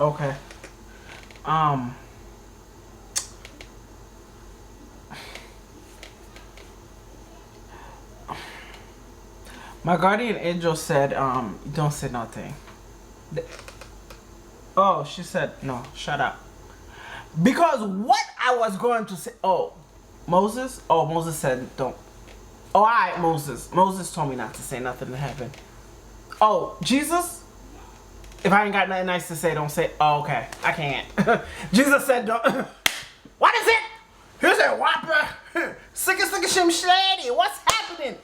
Okay. My guardian angel said, don't say nothing. Oh, she said, no, shut up. Because what I was going to say, Moses? Oh, Moses said, don't. Oh, alright, Moses. Moses told me not to say nothing in heaven. Oh, Jesus? If I ain't got nothing nice to say, don't say. Oh, okay. I can't. Jesus said, don't. What is it? Here's a whopper. Sicka shim shady. What's happening?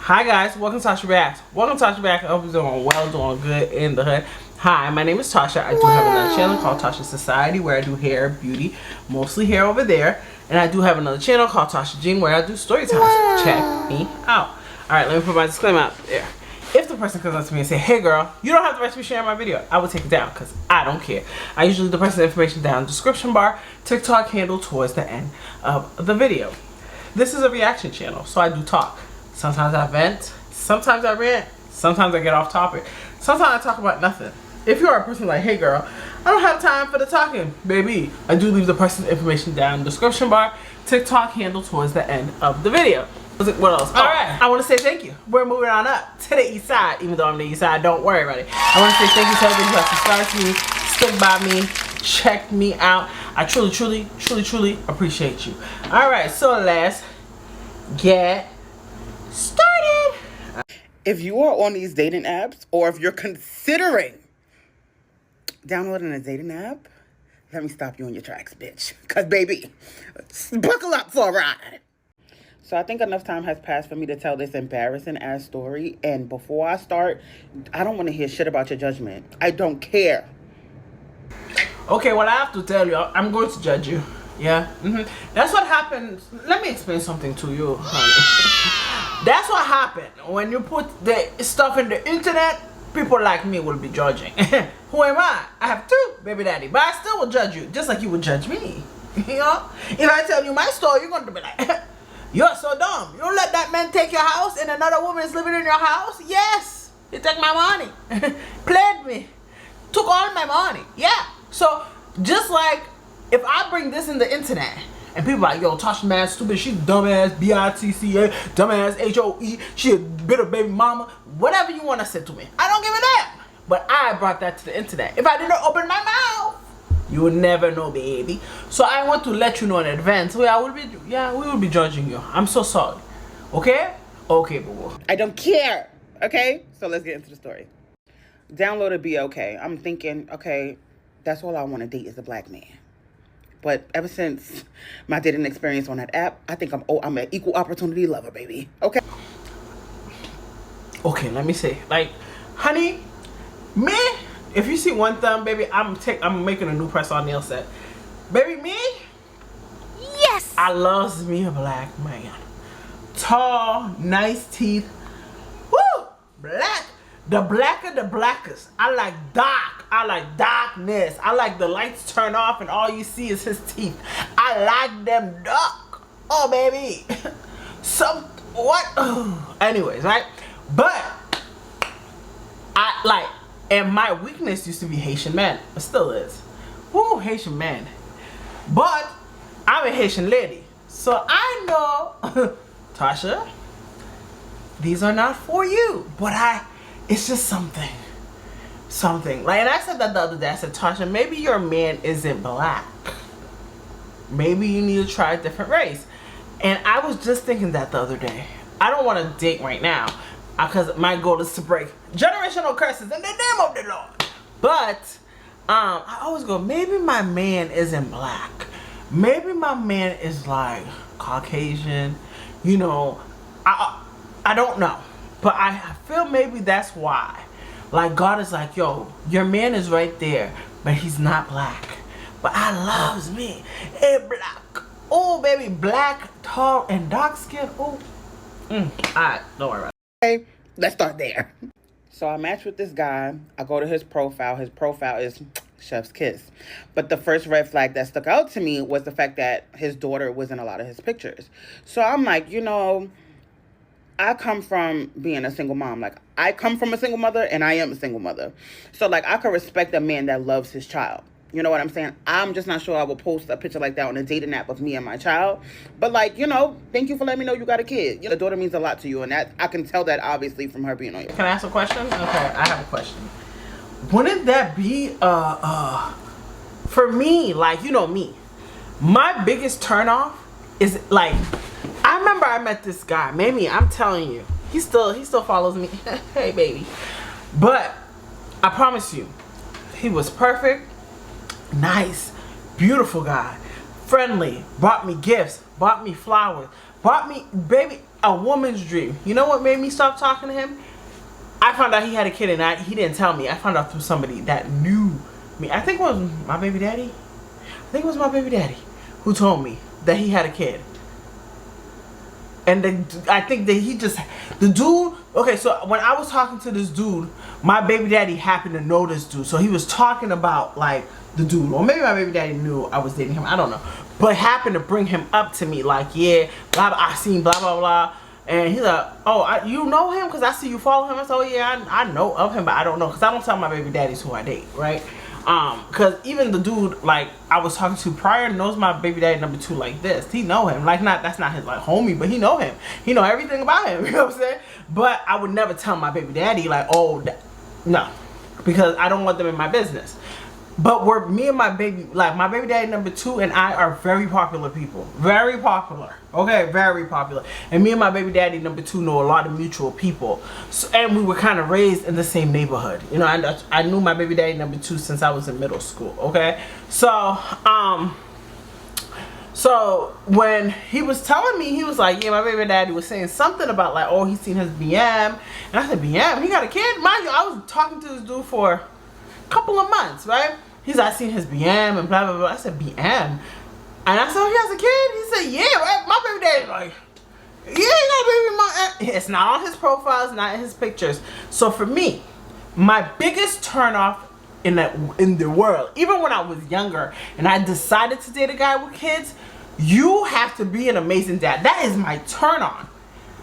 Hi guys, welcome to Tasha Reacts. Welcome to Tasha Reacts. I hope you're doing well, doing good in the hood. Hi, my name is Tasha. I do have another channel called Tachassociety where I do hair, beauty, mostly hair over there. And I do have another channel called Tasha Jean where I do story times. Check me out. Alright, let me put my disclaimer out there. If the person comes up to me and say, hey girl, you don't have the right to be sharing my video, I will take it down because I don't care. I usually leave the person's information down in the description bar, TikTok handle towards the end of the video. This is a reaction channel, so I do talk. Sometimes I vent, sometimes I rant, sometimes I get off topic, sometimes I talk about nothing. If you're a person like, hey girl, I don't have time for the talking, baby, I do leave the person's information down in the description bar, TikTok handle towards the end of the video. What else? Alright, I want to say thank you. We're moving on up to the east side, even though I'm the east side, don't worry about it. I want to say thank you to everybody who has subscribed to me, stood by me, checked me out. I truly appreciate you. Alright, so let's get started. If you are on these dating apps, or if you're considering downloading a dating app, let me stop you in your tracks, bitch. Because, baby, buckle up for a ride. So I think enough time has passed for me to tell this embarrassing ass story. And before I start, I don't want to hear shit about your judgment. I don't care. Okay, well, I have to tell you, I'm going to judge you. Yeah? That's what happens. Let me explain something to you, honey. That's what happened when you put the stuff in the internet. People like me will be judging. Who am I? I have two baby daddy, but I still will judge you, just like you would judge me. You know? If I tell you my story, you're going to be like, you're so dumb. You let that man take your house and another woman is living in your house? Yes. He took my money. Played me. Took all my money. Yeah. So, just like if I bring this in the internet and people are like, yo, Tasha man stupid, she dumbass, B-I-T-C-A, dumbass, H-O-E, she a bitter baby mama, whatever you want to say to me, I don't give a damn. But I brought that to the internet. If I didn't open my mouth, you would never know, baby. So I want to let you know in advance. We will be judging you. I'm so sorry. Okay? Okay, boo. I don't care. Okay? So let's get into the story. Download a be okay. I'm thinking, okay, that's all I want to date is a black man. But ever since my dating experience on that app, I think I'm an equal opportunity lover, baby. Okay? Okay, let me say, like, honey, me, if you see one thumb, baby, I'm making a new press-on nail set. Baby, me? Yes! I loves me a black man. Tall, nice teeth. Woo! Black. The blacker the blackest. I like dark. I like darkness. I like the lights turn off and all you see is his teeth. I like them dark. Oh, baby. Anyways, right? But I like, and my weakness used to be Haitian men. It still is. Woo, Haitian man. But I'm a Haitian lady. So I know, Tasha, these are not for you. But it's just something. Like, and I said that the other day. I said, Tasha, maybe your man isn't black. Maybe you need to try a different race. And I was just thinking that the other day. I don't want to date right now because my goal is to break generational curses in the name of the Lord. But I always go, maybe my man isn't black. Maybe my man is like Caucasian. You know, I don't know. But I feel maybe that's why. Like, God is like, yo, your man is right there, but he's not black. But I loves me a black. Oh, baby, black, tall, and dark skin. Oh. Alright, don't worry about it. Okay, let's start there. So I match with this guy. I go to his profile. His profile is Chef's kiss. But the first red flag that stuck out to me was the fact that his daughter was in a lot of his pictures. So I'm like, I come from being a single mom. Like, I come from a single mother, and I am a single mother. So, like, I could respect a man that loves his child. You know what I'm saying? I'm just not sure I would post a picture like that on a dating app of me and my child. But, like, thank you for letting me know you got a kid. Your daughter means a lot to you, and that I can tell that, obviously, from her being on your. Can I ask a question? Okay, I have a question. Wouldn't that be, for me, like, me, my biggest turnoff is, like, I remember I met this guy. Maybe, I'm telling you, he still follows me. Hey, baby. But I promise you, he was perfect, nice, beautiful guy, friendly, bought me gifts, bought me flowers, bought me, baby, a woman's dream. You know what made me stop talking to him? I found out he had a kid, and he didn't tell me. I found out through somebody that knew me. I think it was my baby daddy. Who told me that he had a kid. And I think that the dude, okay, so when I was talking to this dude, my baby daddy happened to know this dude. So he was talking about, like, the dude. Or maybe my baby daddy knew I was dating him. I don't know. But happened to bring him up to me, like, yeah, blah, blah, I seen blah, blah, blah. And he's like, oh, you know him? Because I see you follow him. I said, oh, yeah, I know of him, but I don't know. Because I don't tell my baby daddies who I date, right? Because even the dude, like, I was talking to prior knows my baby daddy number 2 like this. He know him. Like, that's not his, like, homie, but he know him. He know everything about him. You know what I'm saying? But I would never tell my baby daddy, like, oh, no. Because I don't want them in my business. But me and my baby daddy number 2 and I are very popular people. Very popular. Okay, very popular. And me and my baby daddy number 2 know a lot of mutual people. So, and we were kind of raised in the same neighborhood. I knew my baby daddy number 2 since I was in middle school. Okay, so when he was telling me, he was like, yeah, my baby daddy was saying something about, like, oh, he's seen his BM. And I said, BM? He got a kid? Mind you, I was talking to this dude for a couple of months, right? He's like, I seen his BM and blah, blah, blah. I said, BM? And I said, oh, he has a kid? He said, yeah, right? My baby daddy, like, yeah, he got a baby mom. It's not on his profile. It's not in his pictures. So for me, my biggest turnoff in the world, even when I was younger and I decided to date a guy with kids, you have to be an amazing dad. That is my turn on.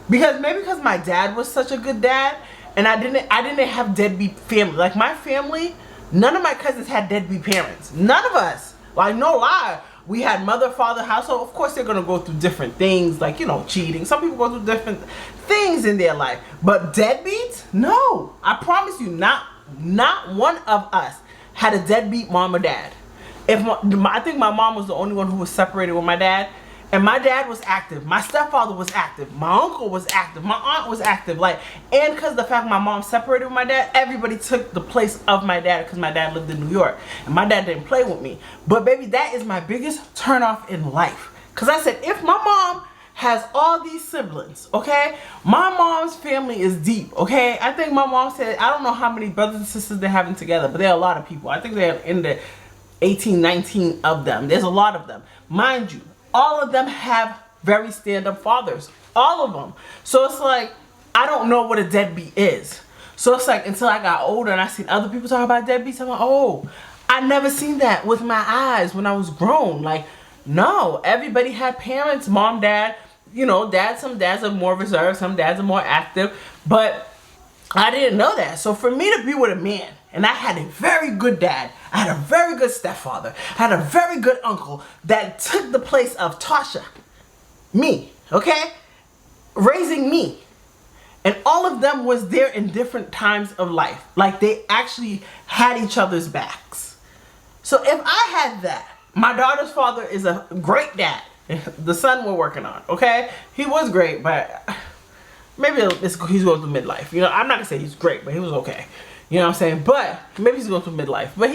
Because my dad was such a good dad, and I didn't have deadbeat family. Like, my family, none of my cousins had deadbeat parents. None of us. Like, no lie. We had mother, father, household. Of course, they're going to go through different things, like, cheating. Some people go through different things in their life. But deadbeats? No. I promise you, not one of us had a deadbeat mom or dad. I think my mom was the only one who was separated with my dad. And my dad was active. My stepfather was active. My uncle was active. My aunt was active. And because of the fact my mom separated with my dad, everybody took the place of my dad because my dad lived in New York. And my dad didn't play with me. But baby, that is my biggest turnoff in life. Because I said, if my mom has all these siblings, okay? My mom's family is deep, okay? I think my mom said, I don't know how many brothers and sisters they're having together, but there are a lot of people. I think they're in the 18, 19 of them. There's a lot of them. Mind you, all of them have very stand-up fathers. All of them. So it's like, I don't know what a deadbeat is. So it's like, until I got older and I seen other people talk about deadbeats, I'm like, oh, I never seen that with my eyes when I was grown. Like, no, everybody had parents, mom, dad, some dads are more reserved, some dads are more active, but I didn't know that. So for me to be with a man, and I had a very good dad, I had a very good stepfather, I had a very good uncle that took the place of Tasha, me, okay, raising me. And all of them was there in different times of life. Like, they actually had each other's backs. So if I had that, my daughter's father is a great dad. The son we're working on, okay? He was great, but maybe he's going through midlife. I'm not going to say he's great, but he was okay. You know what I'm saying? But maybe he's going through midlife. But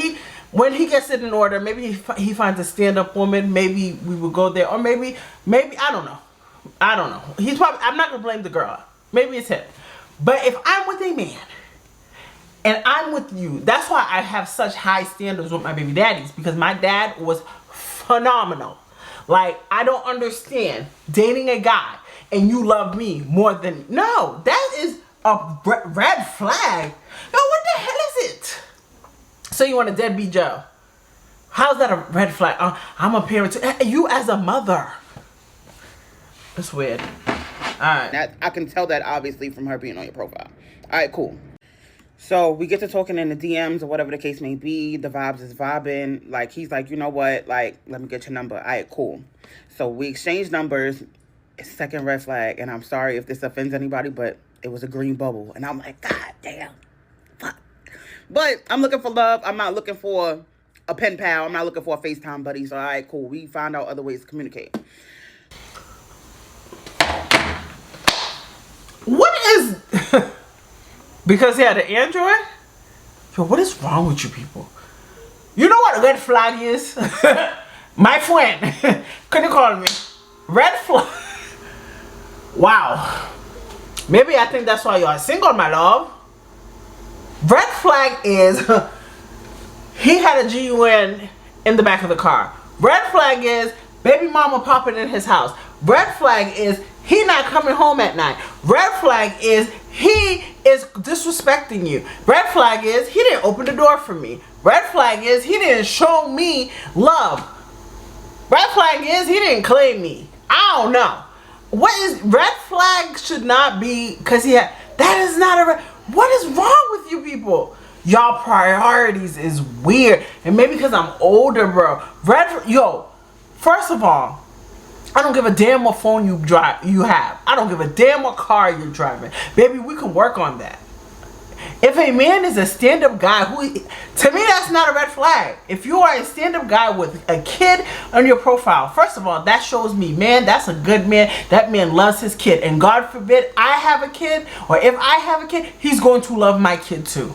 when he gets it in order, maybe he finds a stand-up woman. Maybe we will go there. Or maybe, I don't know. I'm not going to blame the girl. Maybe it's him. But if I'm with a man, and I'm with you, that's why I have such high standards with my baby daddies. Because my dad was phenomenal. Like, I don't understand dating a guy and you love me more than... No, that is a red flag. Yo, what the hell is it? So you want a deadbeat Joe? How's that a red flag? I'm a parent too. You as a mother. It's weird. Alright. I can tell that obviously from her being on your profile. Alright, cool. So we get to talking in the DMs or whatever the case may be. The vibes is vibing. Like, he's like, you know what? Like, let me get your number. Alright, cool. So we exchange numbers. Second red flag. And I'm sorry if this offends anybody, but it was a green bubble. And I'm like, God damn. Fuck. But I'm looking for love. I'm not looking for a pen pal. I'm not looking for a FaceTime buddy. So, alright, cool. We found out other ways to communicate. What is... Because he had an Android? Yo, what is wrong with you people? You know what a red flag is? My friend. Couldn't call me. Red flag. Wow. Maybe I think that's why you are single, my love. Red flag is... He had a GUN in the back of the car. Red flag is baby mama popping in his house. Red flag is he not coming home at night. Red flag is he is disrespecting you. Red flag is he didn't open the door for me. Red flag is he didn't show me love. Red flag is he didn't claim me. I don't know. What is red flag should not be because he had that is not a red. What is wrong with you people? Y'all priorities is weird. And maybe because I'm older, bro. Yo, first of all, I don't give a damn what phone you have. I don't give a damn what car you're driving. Baby, we can work on that. If a man is a stand-up guy, to me that's not a red flag. If you are a stand-up guy with a kid on your profile, first of all, that shows me, man, that's a good man. That man loves his kid. And God forbid I have a kid, or if I have a kid, he's going to love my kid too.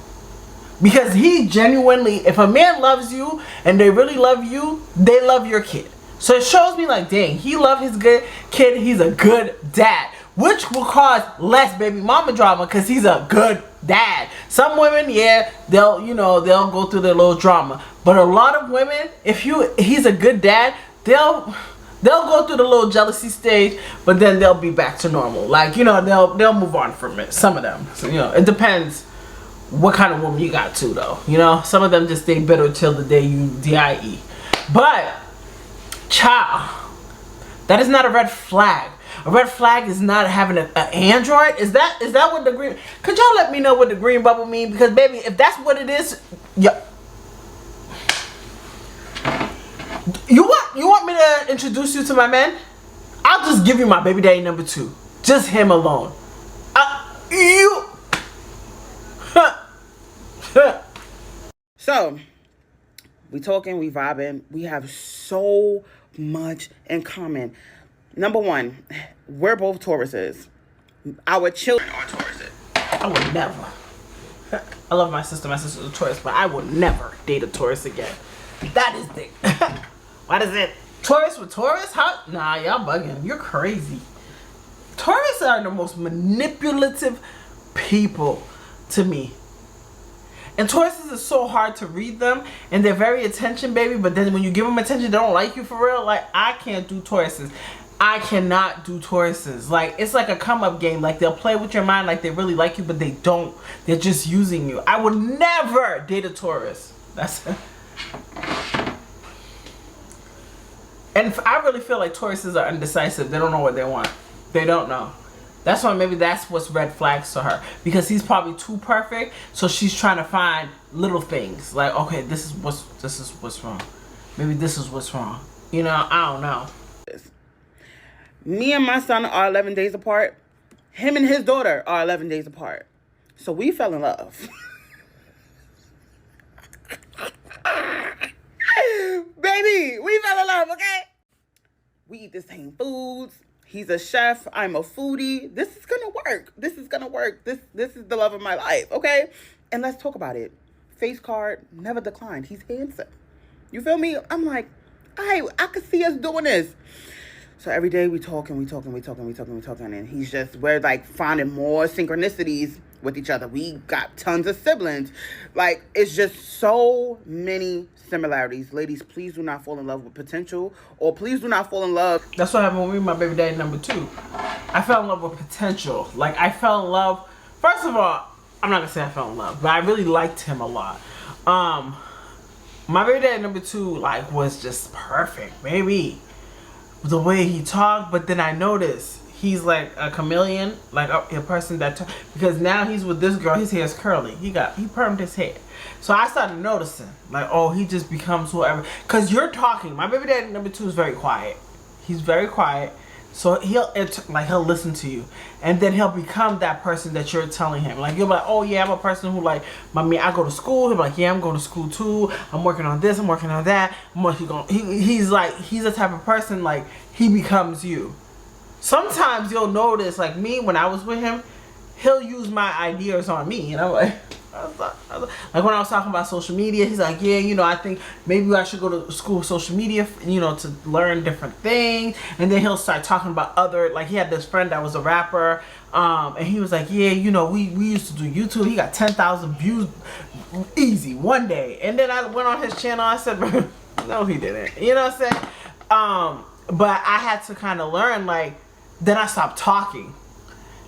Because he genuinely, if a man loves you and they really love you, they love your kid. So it shows me like, dang, he loved his good kid. He's a good dad, which will cause less baby mama drama because he's a good dad. Some women, yeah, they'll go through their little drama. But a lot of women, if he's a good dad, they'll go through the little jealousy stage, but then they'll be back to normal. Like, they'll move on from it. Some of them. So, it depends what kind of woman you got too, though. Some of them just stay bitter till the day you die. But child, that is not a red flag. A red flag is not having an Android. Is that what the green? Could y'all let me know what the green bubble mean? Because baby, if that's what it is, yeah. You want me to introduce you to my man? I'll just give you my baby daddy number 2. Just him alone. So, we talking, we vibing. We have so much in common. Number 1, we're both Tauruses. Our children are Tauruses. I would never. I love my sister. My sister's a Taurus, but I will never date a Taurus again. That is the... What is it? Taurus with Taurus? How? Nah, y'all bugging. You're crazy. Taurus are the most manipulative people to me. And Tauruses is so hard to read them, and they're very attention baby, but then when you give them attention, they don't like you for real. Like, I can't do Tauruses. I cannot do Tauruses. Like, it's like a come-up game. Like, they'll play with your mind like they really like you, but they don't. They're just using you. I would never date a Taurus. That's it. And I really feel like Tauruses are indecisive. They don't know what they want. They don't know. That's why maybe that's what's red flags to her. Because he's probably too perfect, so she's trying to find little things. Like, okay, this is what's wrong. Maybe this is what's wrong. I don't know. Me and my son are 11 days apart. Him and his daughter are 11 days apart. So we fell in love. Baby, we fell in love, okay? We eat the same foods. He's a chef. I'm a foodie. This is gonna work. This is gonna work. This is the love of my life, okay? And let's talk about it. Face card, never declined. He's handsome. You feel me? I'm like, I could see us doing this. So every day we talking, and we're like finding more synchronicities with each other. We got tons of siblings. Like, it's just so many similarities. Ladies, please do not fall in love with potential, or please do not fall in love. That's what happened with me and my baby daddy number 2. I fell in love with potential. Like, I fell in love. First of all, I'm not gonna say I fell in love, but I really liked him a lot. My baby daddy number 2 like was just perfect, baby. The way he talked, but then I noticed he's like a chameleon, like a person that because now he's with this girl, his hair's curly. He permed his hair. So I started noticing, like, oh, he just becomes whoever. Cause you're talking. My baby daddy number 2 is very quiet. He's very quiet. So he'll listen to you, and then he'll become that person that you're telling him. Like, you'll be like, oh yeah, I'm a person who like, I go to school. He'll be like, yeah, I'm going to school too. I'm working on this. I'm working on that. He's the type of person, like, he becomes you. Sometimes you'll notice, like me, when I was with him, he'll use my ideas on me, and I'm like, like when I was talking about social media, he's like, yeah, you know, I think maybe I should go to school with social media, you know, to learn different things. And then he'll start talking about other, like he had this friend that was a rapper, and he was like, yeah, you know, we used to do YouTube. He got 10,000 views easy one day. And then I went on his channel. I said, no, he didn't. You know what I'm saying? But I had to kind of learn, like, then I stopped talking.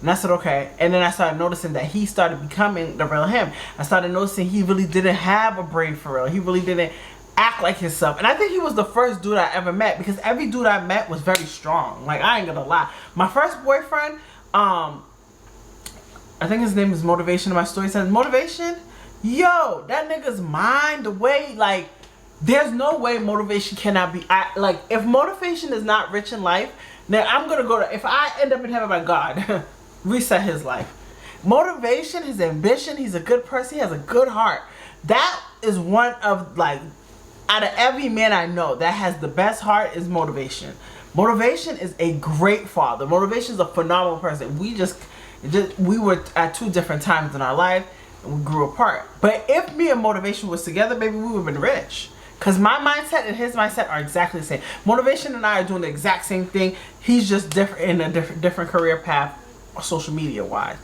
And I said, okay. And then I started noticing that he started becoming the real him. I started noticing he really didn't have a brain for real. He really didn't act like himself. And I think he was the first dude I ever met, because every dude I met was very strong. Like, I ain't gonna lie. My first boyfriend, I think his name is Motivation in my story. Says Motivation? Yo, that nigga's mind, the way, like, there's no way Motivation cannot be, like, if Motivation is not rich in life, then I'm gonna go to, if I end up in heaven by God, reset his life. Motivation, his ambition, he's a good person, he has a good heart. That is one of, like, out of every man I know that has the best heart is Motivation. Motivation is a great father. Motivation is a phenomenal person. We were at 2 different times in our life, and we grew apart. But if me and Motivation was together, baby, we would have been rich. Because my mindset and his mindset are exactly the same. Motivation and I are doing the exact same thing. He's just different in a different career path, social media wise.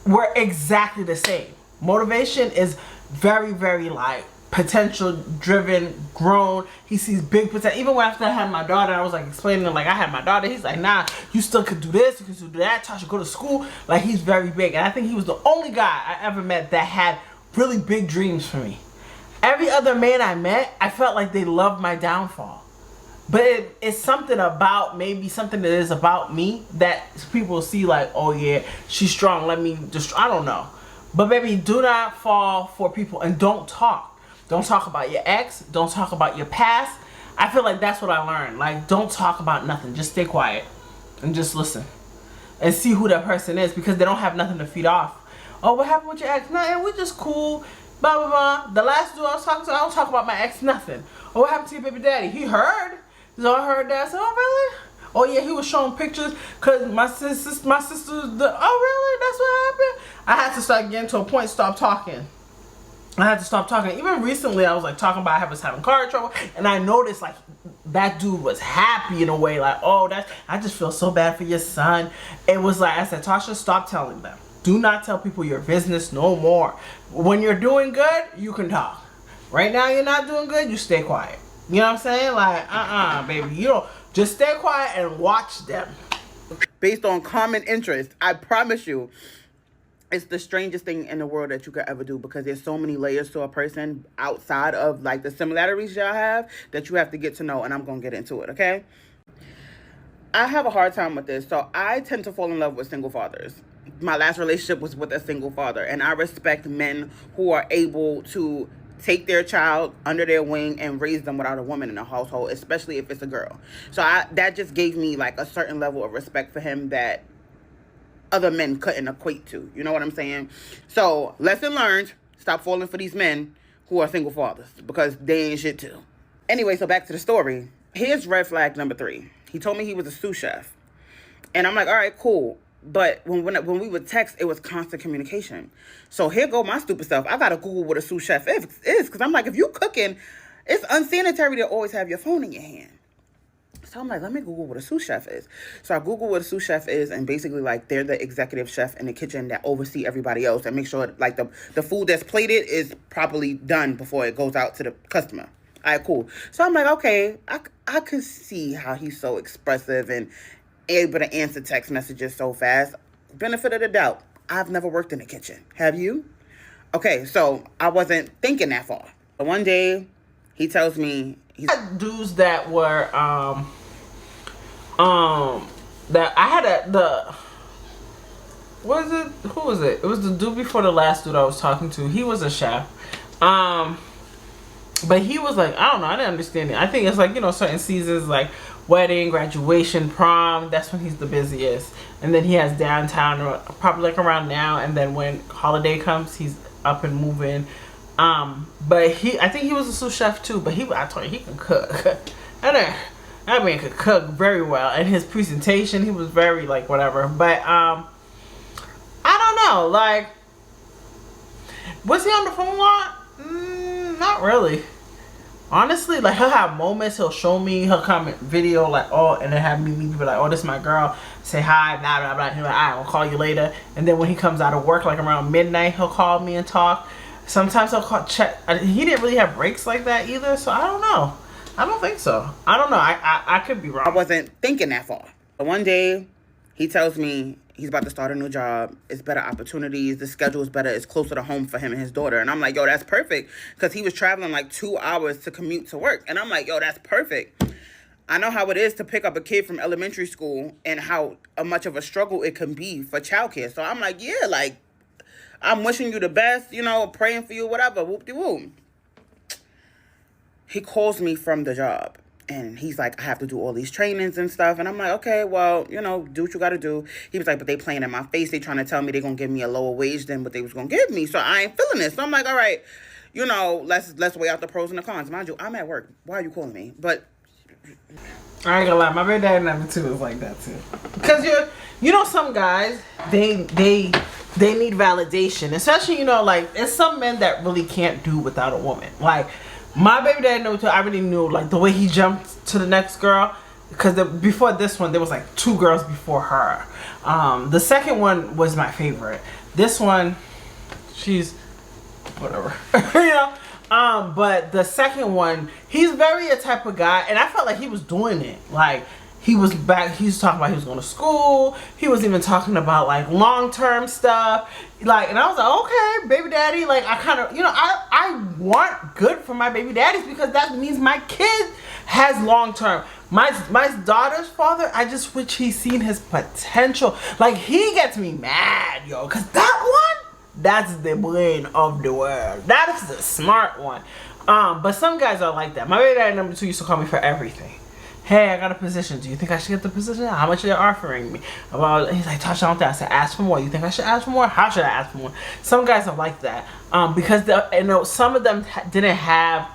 We're exactly the same. Motivation is very, very like potential driven, grown. He sees big potential. Even when after I had my daughter, I was like explaining like I had my daughter. He's like, nah, you still could do this, you could do that. Tasha, go to school. Like, he's very big. And I think he was the only guy I ever met that had really big dreams for me. Every other man I met, I felt like they loved my downfall. But it's something about, maybe something that is about me that people see like, oh yeah, she's strong, let me just, I don't know. But baby, do not fall for people, and don't talk. Don't talk about your ex. Don't talk about your past. I feel like that's what I learned. Like, don't talk about nothing. Just stay quiet and just listen and see who that person is, because they don't have nothing to feed off. Oh, what happened with your ex? Nothing, we're just cool. Blah, blah, blah. The last dude I was talking to, I don't talk about my ex, nothing. Oh, what happened to your baby daddy? He heard. So I heard that. I said, oh, really? Oh, yeah, he was showing pictures because my sister, oh, really? That's what happened? I had to start getting to a point, stop talking. I had to stop talking. Even recently, I was like talking about I was having car trouble, and I noticed like that dude was happy in a way, like, oh, I just feel so bad for your son. It was like, I said, Tasha, stop telling them. Do not tell people your business no more. When you're doing good, you can talk. Right now, you're not doing good, you stay quiet. You know what I'm saying? Like, baby, you don't, just stay quiet and watch them. Based on common interest, I promise you, it's the strangest thing in the world that you could ever do, because there's so many layers to a person outside of like the similarities y'all have that you have to get to know, and I'm gonna get into it, okay? I have a hard time with this, so I tend to fall in love with single fathers. My last relationship was with a single father, and I respect men who are able to take their child under their wing and raise them without a woman in the household, especially if it's a girl. So that just gave me like a certain level of respect for him that other men couldn't equate to. You know what I'm saying? So, lesson learned, stop falling for these men who are single fathers, because they ain't shit too. Anyway, so back to the story. Here's red flag number 3. He told me he was a sous chef. And I'm like, all right, cool. But when we would text, it was constant communication. So here go my stupid self. I got to Google what a sous chef is. Because I'm like, if you cooking, it's unsanitary to always have your phone in your hand. So I'm like, let me Google what a sous chef is. So I Google what a sous chef is, and basically, like, they're the executive chef in the kitchen that oversee everybody else and make sure, like, the food that's plated is properly done before it goes out to the customer. All right, cool. So I'm like, okay, I can see how he's so expressive and able to answer text messages so fast. Benefit of the doubt. I've never worked in the kitchen. Have you? Okay, so I wasn't thinking that far. One day, he tells me he's Dudes that were that I had the what is it? Who was it? It was the dude before the last dude I was talking to. He was a chef. But he was like, I don't know, I didn't understand it. I think it's like, you know, certain seasons like wedding, graduation, prom, that's when he's the busiest. And then he has downtown probably like around now, and then when holiday comes, he's up and moving. But I think he was a sous chef too, but I told you he can cook. That man could cook very well. And his presentation, he was very like whatever. But I don't know, like, was he on the phone a lot? Not really. Honestly, like, he'll have moments, he'll show me, he'll comment video, like, oh, and then have me be like, oh, this is my girl, say hi, blah, blah, blah. He's like, alright, I'll call you later. And then when he comes out of work, like around midnight, he'll call me and talk. Sometimes he'll check. He didn't really have breaks like that either, so I don't know. I don't think so. I don't know. I could be wrong. I wasn't thinking that far. But one day, he tells me he's about to start a new job. It's better opportunities. The schedule is better. It's closer to home for him and his daughter. And I'm like, yo, that's perfect. Because he was traveling like 2 hours to commute to work. And I'm like, yo, that's perfect. I know how it is to pick up a kid from elementary school and how much of a struggle it can be for childcare. So I'm like, yeah, like, I'm wishing you the best, you know, praying for you, whatever. Whoop-de-whoop. He calls me from the job. And he's like, I have to do all these trainings and stuff. And I'm like, okay, well, you know, do what you got to do. He was like, but they playing in my face. They trying to tell me they're going to give me a lower wage than what they was going to give me. So I ain't feeling this. So I'm like, all right, you know, let's weigh out the pros and the cons. Mind you, I'm at work. Why are you calling me? But I ain't gonna lie, my baby daddy number 2 is like that too. Because you know, some guys, they need validation. Especially, you know, like, there's some men that really can't do without a woman. Like, my baby daddy number 2, I already knew, like, the way he jumped to the next girl. Because before this one, there was like 2 girls before her. The second one was my favorite. This one, she's whatever. You know? But the second one, he's very a type of guy, and I felt like he was doing it. Like, he was talking about he was going to school. He was even talking about like long-term stuff. Like, and I was like, okay, baby daddy. Like, I kind of, you know, I want good for my baby daddies because that means my kid has long-term. My daughter's father, I just wish he seen his potential. Like, he gets me mad, yo, because that one, that's the brain of the world. That is the smart one. But some guys are like that. My baby daddy number 2 used to call me for everything. Hey, I got a position. Do you think I should get the position? How much are they offering me? He's like, Tasha, I don't think I said ask for more. You think I should ask for more? How should I ask for more? Some guys are like that. Because you know, some of them didn't have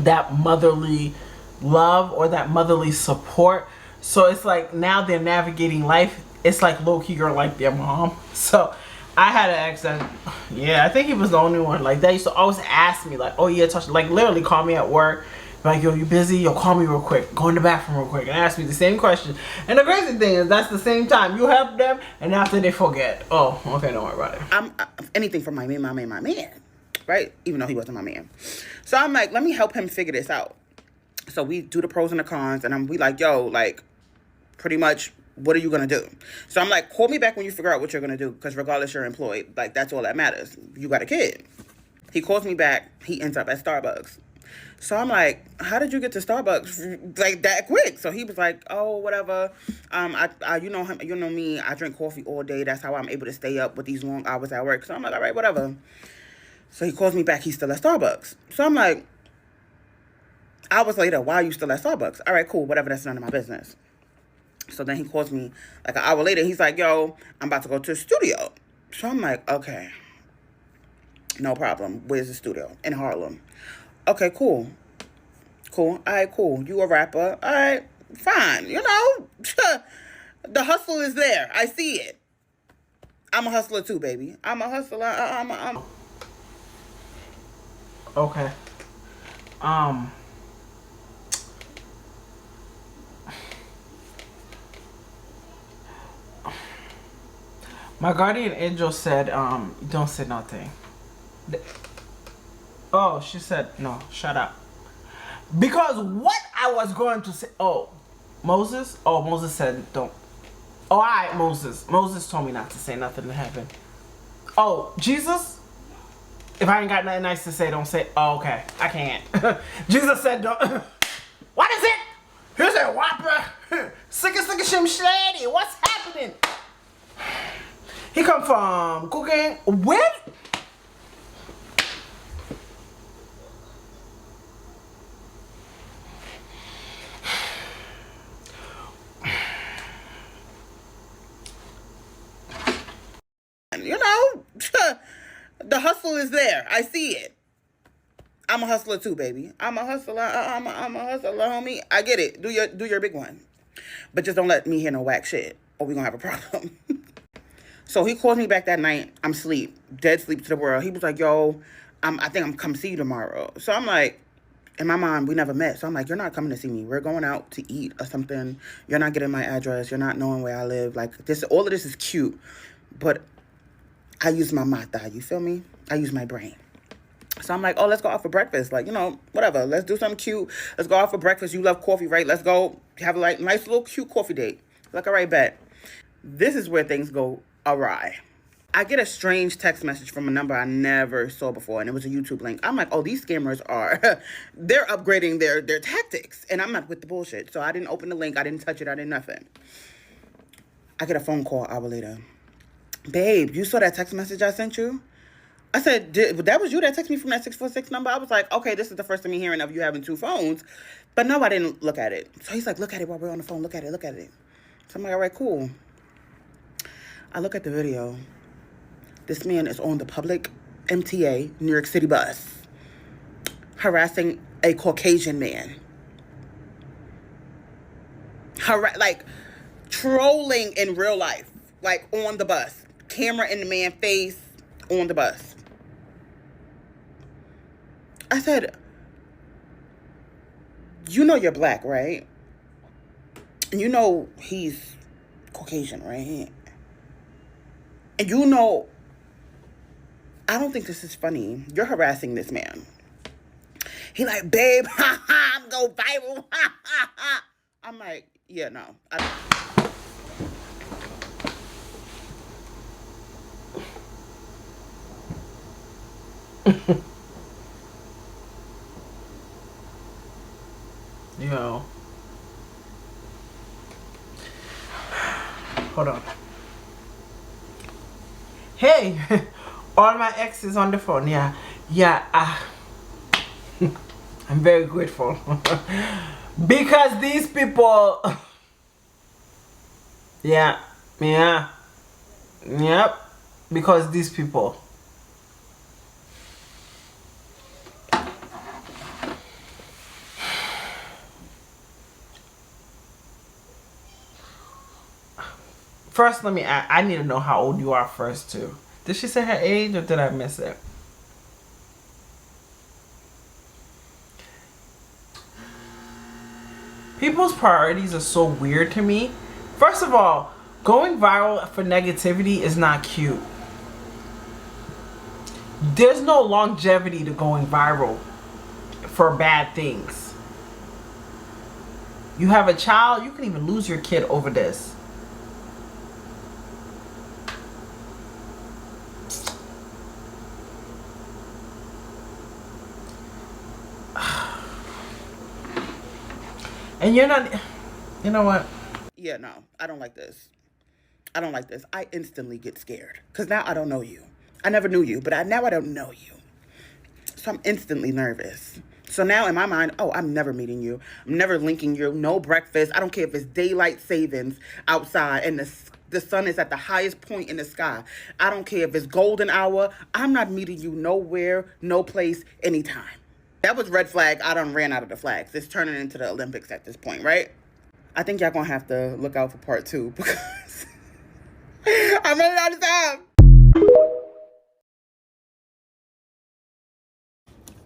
that motherly love or that motherly support. So it's like now they're navigating life. It's like low-key or like their mom. So I had an ex that, yeah, I think he was the only one. Like, that used to always ask me, like, oh yeah, Tasha, like literally call me at work. Like, yo, you busy? Yo, call me real quick. Go in the bathroom real quick and ask me the same question. And the crazy thing is, that's the same time you help them, and after they forget. Oh, okay, don't worry about it. I'm anything for my man, right? Even though he wasn't my man. So I'm like, let me help him figure this out. So we do the pros and the cons, and we like, yo, like, pretty much, what are you gonna do? So I'm like, call me back when you figure out what you're gonna do, because regardless, you're employed. Like, that's all that matters. You got a kid. He calls me back. He ends up at Starbucks. So I'm like, how did you get to Starbucks like that quick? So he was like, oh, whatever. You know him, you know me. I drink coffee all day. That's how I'm able to stay up with these long hours at work. So I'm like, all right, whatever. So he calls me back. He's still at Starbucks. So I'm like, hours later, why are you still at Starbucks? All right, cool, whatever. That's none of my business. So then he calls me like an hour later. He's like, yo, I'm about to go to the studio. So I'm like, okay, no problem. Where's the studio? In Harlem. Okay, cool. All right, cool. You a rapper. All right, fine. You know, the hustle is there. I see it. I'm a hustler too, baby. I'm a hustler. I'm Okay. My guardian angel said, don't say nothing. Oh, she said, no, shut up. Because what I was going to say, Moses said, don't. Oh, all right, Moses told me not to say nothing in heaven. Oh, Jesus? If I ain't got nothing nice to say, don't say. Oh, okay. I can't. Jesus said, don't. What is it? Here's a whopper. Sicka shim shady. What's happening? He come from cooking. Where? You know, the hustle is there. I see it. I'm a hustler too, baby. I'm a hustler. I'm a hustler, homie. I get it. Do your big one, but just don't let me hear no whack shit, or we gonna have a problem. So he called me back that night. I'm asleep, dead sleep to the world. He was like, "Yo, I think I'm come see you tomorrow." So I'm like, in my mind, we never met. So I'm like, "You're not coming to see me. We're going out to eat or something. You're not getting my address. You're not knowing where I live. Like this, all of this is cute, but I use my mata. You feel me? I use my brain." So I'm like, "Oh, let's go out for breakfast. Like, you know, whatever. Let's do something cute. Let's go out for breakfast. You love coffee, right? Let's go have a like nice little cute coffee date." Like, all right, bet. This is where things go awry. I get a strange text message from a number I never saw before, and it was a YouTube link. I'm like, oh, these scammers are, they're upgrading their tactics, and I'm not with the bullshit. So I didn't open the link. I didn't touch it. I didn't nothing. I get a phone call an hour later. "Babe, you saw that text message I sent you?" I said, that was you that texted me from that 646 number? I was like, okay, this is the first time I'm hearing of you having two phones. But no, I didn't look at it. So he's like, "Look at it while we're on the phone. Look at it. Look at it." So I'm like, all right, cool. I look at the video. This man is on the public MTA New York City bus harassing a Caucasian man. Like trolling in real life. Like on the bus. Camera in the man's face on the bus. I said, "You know you're black, right? And you know he's Caucasian, right? And you know, I don't think this is funny. You're harassing this man." He like, "Babe, ha ha, I'm go viral, ha ha ha." I'm like, yeah, no. Yo. Hold on. Hey, all my exes on the phone. Yeah, I'm very grateful because these people. Yep. Because these people. First, I need to know how old you are first, too. Did she say her age, or did I miss it? People's priorities are so weird to me. First of all, going viral for negativity is not cute. There's no longevity to going viral for bad things. You have a child, you can even lose your kid over this. And you're not, you know what? Yeah, no, I don't like this. I don't like this. I instantly get scared because now I don't know you. I never knew you, but now I don't know you. So I'm instantly nervous. So now in my mind, oh, I'm never meeting you. I'm never linking you. No breakfast. I don't care if it's daylight savings outside and the sun is at the highest point in the sky. I don't care if it's golden hour. I'm not meeting you nowhere, no place, anytime. That was red flag. I done ran out of the flags. It's turning into the Olympics at this point, right? I think y'all gonna have to look out for part 2 because I'm running out of time.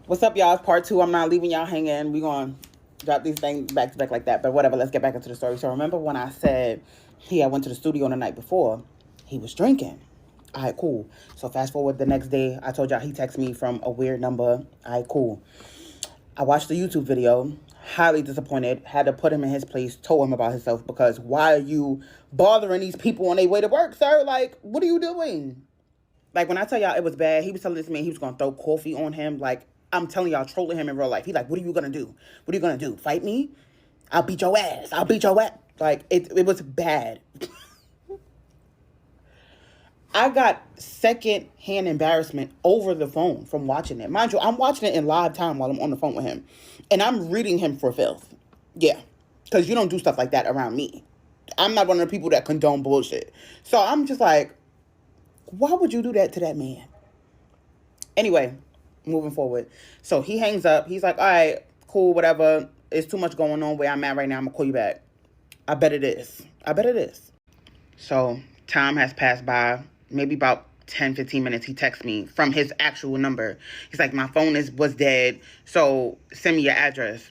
What's up, y'all? It's part 2. I'm not leaving y'all hanging. We gonna drop these things back to back like that. But whatever, let's get back into the story. So remember when I said I went to the studio the night before, he was drinking. All right, cool. So fast forward the next day, I told y'all he texted me from a weird number. All right, cool. I watched the YouTube video, highly disappointed, had to put him in his place, told him about himself because why are you bothering these people on their way to work, sir? Like, what are you doing? Like, when I tell y'all it was bad, he was telling this man he was going to throw coffee on him. Like, I'm telling y'all, trolling him in real life. He like, what are you going to do? What are you going to do? Fight me? I'll beat your ass. I'll beat your ass. Like, it was bad. I got second-hand embarrassment over the phone from watching it. Mind you, I'm watching it in live time while I'm on the phone with him. And I'm reading him for filth. Yeah. Because you don't do stuff like that around me. I'm not one of the people that condone bullshit. So I'm just like, why would you do that to that man? Anyway, moving forward. So he hangs up. He's like, all right, cool, whatever. It's too much going on where I'm at right now. I'm going to call you back. I bet it is. So time has passed by. Maybe about 10, 15 minutes, he texts me from his actual number. He's like, my phone was dead, so send me your address.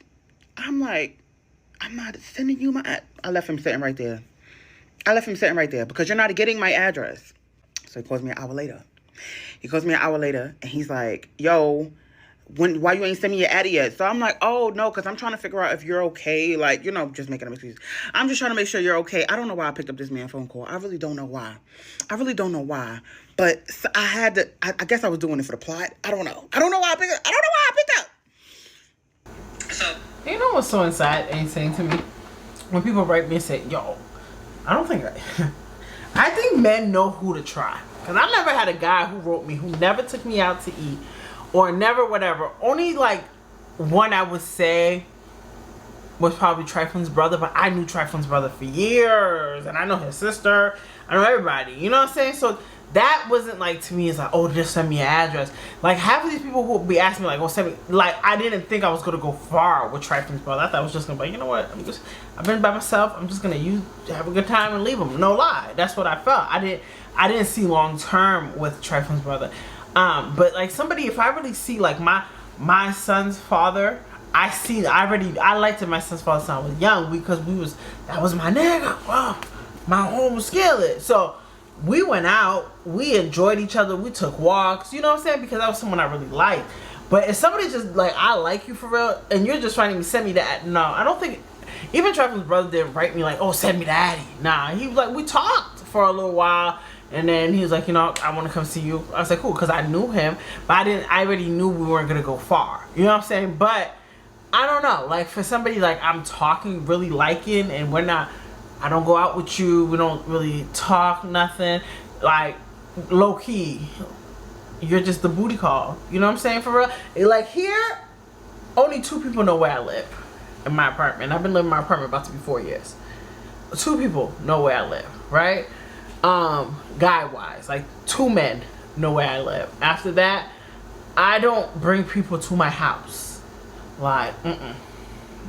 I'm like, I'm not sending you my... I left him sitting right there because you're not getting my address. So he calls me an hour later. And he's like, yo, why you ain't send me your ad yet? So I'm like, oh, no, because I'm trying to figure out if you're okay. Like, just making an excuse. I'm just trying to make sure you're okay. I don't know why I picked up this man's phone call. I really don't know why. But I had to, I guess I was doing it for the plot. I don't know. I don't know why I picked up. So, you know what's so insane to me? When people write me and say, yo, I don't think I think men know who to try. Because I never had a guy who wrote me who never took me out to eat or never whatever. Only like one I would say was probably Triflin's brother, but I knew Triflin's brother for years, and I know his sister, I know everybody, you know what I'm saying? So that wasn't like, to me, it's like, oh, just send me an address. Like, half of these people who would be asking me, like, oh, send me, like, I didn't think I was going to go far with Triflin's brother. I thought I was just going to be like, you know what, I've been by myself, I'm just going to have a good time and leave him. No lie, that's what I felt. I didn't see long term with Triflin's brother. But like somebody, if I really see like my son's father, I liked my son's father since I was young because that was my nigga. Wow, my home was skillet. So we went out, we enjoyed each other, we took walks, you know what I'm saying? Because that was someone I really liked. But if somebody just like, I like you for real, and you're just trying to send me that, no, I don't think, even Triflin's brother didn't write me like, oh, send me that. Nah, he was like, we talked for a little while. And then he was like, I want to come see you. I was like, cool, because I knew him, but I already knew we weren't going to go far. You know what I'm saying? But I don't know. Like, for somebody like I'm talking, really liking, and I don't go out with you. We don't really talk, nothing. Like, low key, you're just the booty call. You know what I'm saying? For real. Like, here, only 2 people know where I live in my apartment. I've been living in my apartment about to be 4 years. 2 people know where I live, right? Guy wise, like 2 men know where I live. After that, I don't bring people to my house. Like,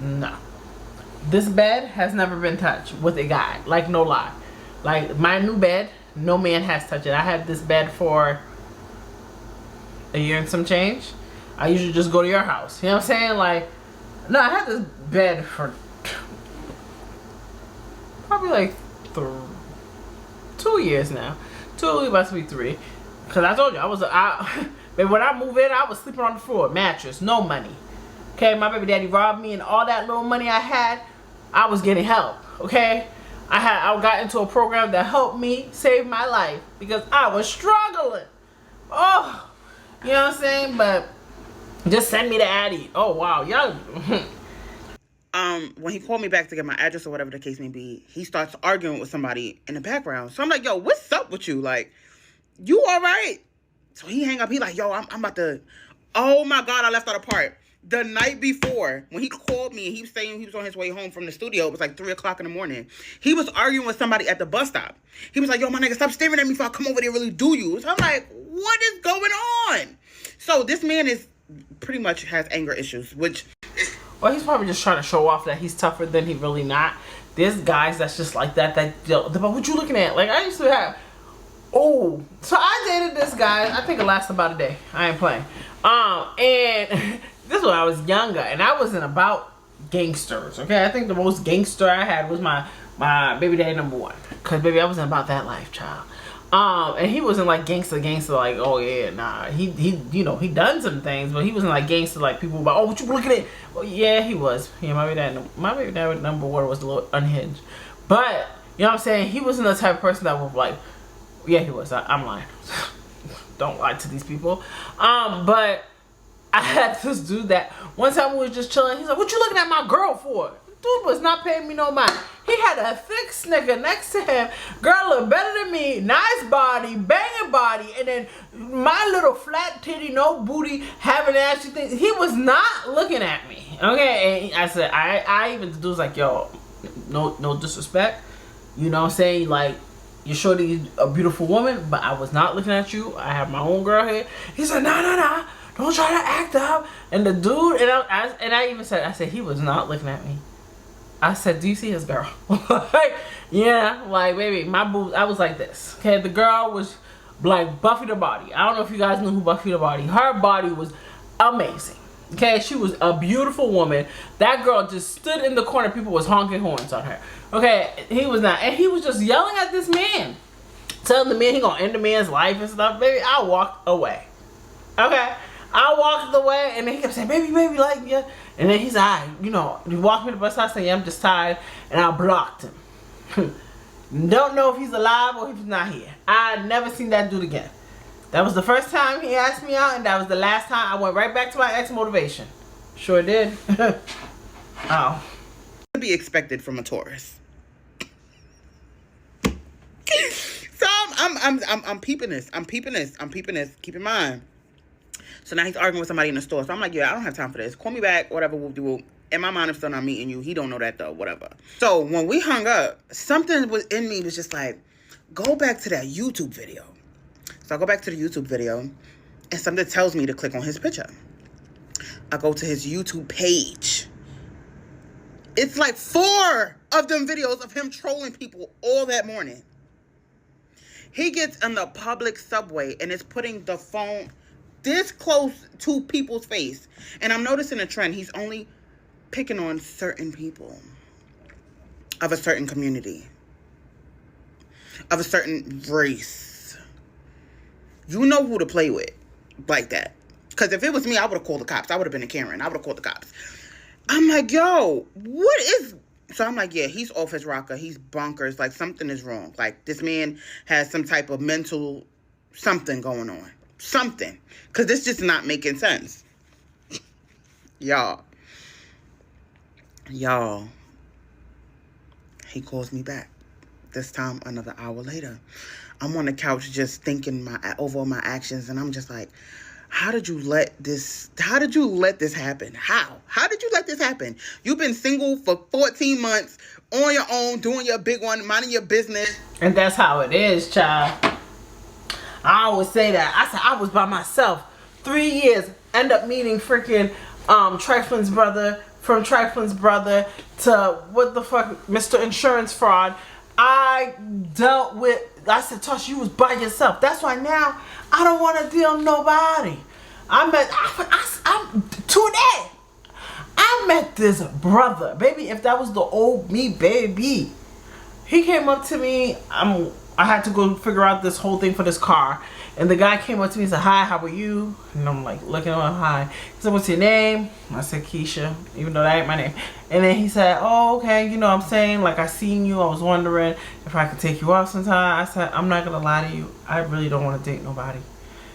no. This bed has never been touched with a guy. Like, no lie. Like, my new bed, no man has touched it. I had this bed for a year and some change. I usually just go to your house. You know what I'm saying? Like, no, I had this bed for probably like 2 years now. 2, about to be 3. Because I told you, but when I moved in, I was sleeping on the floor, mattress, no money. Okay, my baby daddy robbed me, and all that little money I had, I was getting help. Okay, I got into a program that helped me save my life because I was struggling. Oh, you know what I'm saying? But just send me the Addy. Oh wow, y'all. When he called me back to get my address or whatever the case may be, he starts arguing with somebody in the background. So I'm like, yo, what's up with you? Like, you all right? So he hang up. He like, yo, I'm about to, oh my God, I left out a part. The night before, when he called me and he was saying he was on his way home from the studio, it was like 3 o'clock in the morning. He was arguing with somebody at the bus stop. He was like, yo, my nigga, stop staring at me before I come over there and really do you. So I'm like, what is going on? So this man is pretty much has anger issues, which... Well, he's probably just trying to show off that he's tougher than he really not. There's guys that's just like that. But what you looking at? Like, I used to have... Oh, so I dated this guy. I think it lasted about a day. I ain't playing. And this is when I was younger, and I wasn't about gangsters. Okay, I think the most gangster I had was my baby daddy number 1. Cause baby, I wasn't about that life, child. And he wasn't like gangster like, oh yeah, nah. He you know, he done some things, but he wasn't like gangster like people were like, oh, what you looking at? Well, yeah, he was. Yeah, my baby dad number 1 was a little unhinged, but you know what I'm saying. He wasn't the type of person that was like, yeah, he was. I'm lying. don't lie to these people. But I had this dude that one time we were just chilling. He's like, "What you looking at my girl for?" Dude was not paying me no mind. He had a thick snicker next to him. Girl looked better than me. Nice body, banging body, and then my little flat titty, no booty, having ashy things. He was not looking at me. Okay, and I said, I even the dude's like, "Yo, no disrespect. You know what I'm saying? Like, you're surely a beautiful woman, but I was not looking at you. I have my own girl here." He said, "Nah. Don't try to act up." And the dude, and I even said, I said, he was not looking at me. I said, "Do you see his girl?" Like, yeah, like, baby, my boobs, I was like this. Okay, the girl was like Buffy the Body. I don't know if you guys know who Buffy the Body. Her body was amazing. Okay, she was a beautiful woman. That girl just stood in the corner. People was honking horns on her. Okay, he was not. And he was just yelling at this man. Telling the man he gonna end the man's life and stuff. Baby, I walked away. Okay? I walked away, and then he kept saying, baby, like, yeah. And then he's like, you know, he walked me to the bus. I said, yeah, I'm just tired. And I blocked him. Don't know if he's alive or if he's not here. I never seen that dude again. That was the first time he asked me out, and that was the last time. I went right back to my ex-motivation. Sure did. Oh. To be expected from a Taurus. So I'm peeping this. I'm peeping this. Keep in mind. So now he's arguing with somebody in the store. So I'm like, yeah, I don't have time for this. Call me back, whatever, we'll do. In my mind, I'm still not meeting you. He don't know that though, whatever. So when we hung up, something was in me was just like, go back to that YouTube video. So I go back to the YouTube video, and something tells me to click on his picture. I go to his YouTube page. It's like 4 of them videos of him trolling people all that morning. He gets in the public subway and is putting the phone this close to people's face. And I'm noticing a trend. He's only picking on certain people of a certain community, of a certain race. You know who to play with like that. Because if it was me, I would have called the cops. I would have been a Karen. I would have called the cops. I'm like, yo, what is... So I'm like, yeah, he's off his rocker. He's bonkers. Like, something is wrong. Like, this man has some type of mental something going on. Something. Because this just not making sense. Y'all. He calls me back. This time, another hour later. I'm on the couch just thinking over my actions. And I'm just like, how did you let this happen? How did you let this happen? You've been single for 14 months, on your own, doing your big one, minding your business. And that's how it is, child. I always say that. I said I was by myself 3 years, end up meeting freaking Triflin's brother, from Triflin's brother to what the fuck, Mr. Insurance Fraud. I said, Tosh, you was by yourself. That's why now I don't want to deal with nobody. I met this brother, baby. If that was the old me, baby, he came up to me. I had to go figure out this whole thing for this car. And the guy came up to me and said, hi, how are you? And I'm like, looking at him, hi. He said, what's your name? I said, Keisha, even though that ain't my name. And then he said, oh, okay, you know what I'm saying? Like, I seen you. I was wondering if I could take you out sometime. I said, I'm not going to lie to you. I really don't want to date nobody.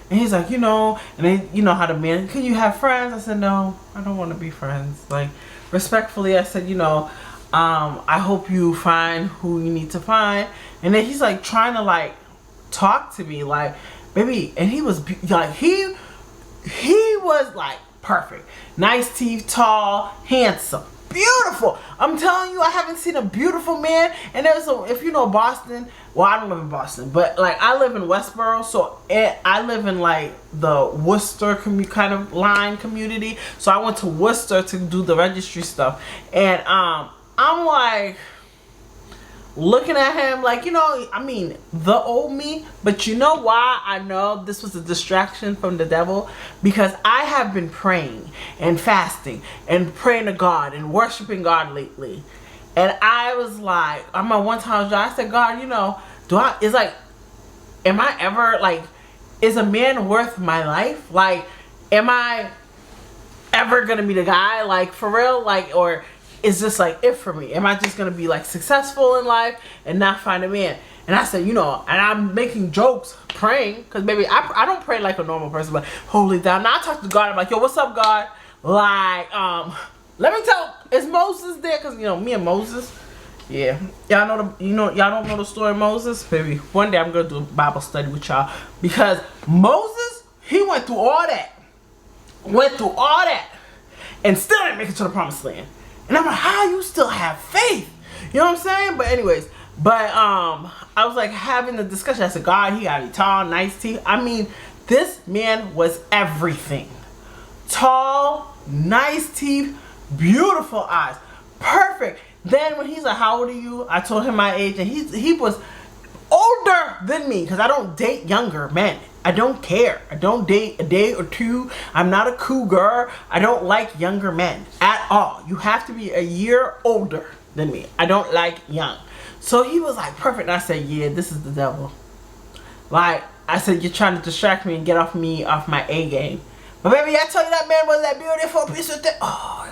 And he's like, you know, and then, you know how the man, can you have friends? I said, no, I don't want to be friends. Like, respectfully, I said, you know, I hope you find who you need to find. And then he's like trying to like talk to me like, baby, and he was like, he was like perfect, nice teeth, tall, handsome, beautiful. I'm telling you, I haven't seen a beautiful man. And there's if you know Boston, well, I don't live in Boston, but like I live in Westboro, so I live in like the Worcester kind of line community. So I went to Worcester to do the registry stuff, and I'm like looking at him like, you know, I mean, the old me. But you know why I know this was a distraction from the devil? Because I have been praying and fasting and praying to God and worshiping God lately. And I was like, on my one time job, I said, God, you know, am I ever, like, is a man worth my life? Like, am I ever gonna be the guy, like, for real? Like, or is this like it for me? Am I just gonna be like successful in life and not find a man? And I said, and I'm making jokes, praying, because baby, I don't pray like a normal person, but holy down. Now I talk to God, I'm like, yo, what's up, God? Like, let me tell, is Moses there? Because me and Moses, yeah, y'all y'all don't know the story of Moses, baby. One day I'm gonna do a Bible study with y'all, because Moses, he went through all that, and still didn't make it to the promised land. And I'm like, how you still have faith? You know what I'm saying? But anyways, I was like having a discussion. I said, God, he gotta be tall, nice teeth. I mean, this man was everything. Tall, nice teeth, beautiful eyes, perfect. Then when he's like, how old are you? I told him my age, and he was older than me, because I don't date younger men. I don't care. I don't date a day or two. I'm not a cougar. I don't like younger men at all. You have to be a year older than me. I don't like young. So he was like, perfect. And I said, yeah, this is the devil. Like, I said, you're trying to distract me and get off my A game. But baby, I told you that man was that beautiful piece of thing. Oh,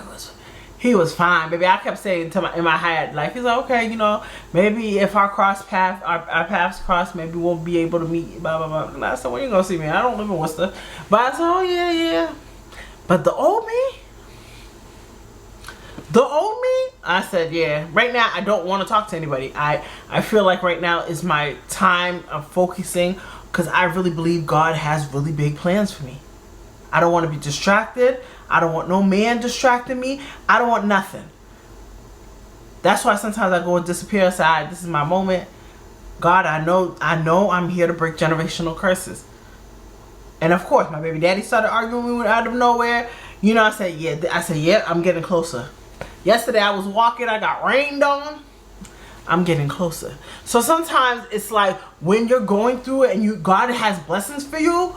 he was fine, baby. I kept saying in my head, like, he's like, okay, maybe if our paths cross, maybe we'll be able to meet, blah, blah, blah. And I said, when you gonna see me? I don't live in Worcester. But I said, oh, yeah. But the old me, I said, yeah. Right now, I don't want to talk to anybody. I feel like right now is my time of focusing, because I really believe God has really big plans for me. I don't want to be distracted. I don't want no man distracting me. I don't want nothing. That's why sometimes I go and disappear aside. This is my moment. God, I know I'm here to break generational curses. And of course, my baby daddy started arguing with me out of nowhere. I said, yeah, I'm getting closer. Yesterday I was walking, I got rained on. I'm getting closer. So sometimes it's like when you're going through it and God has blessings for you,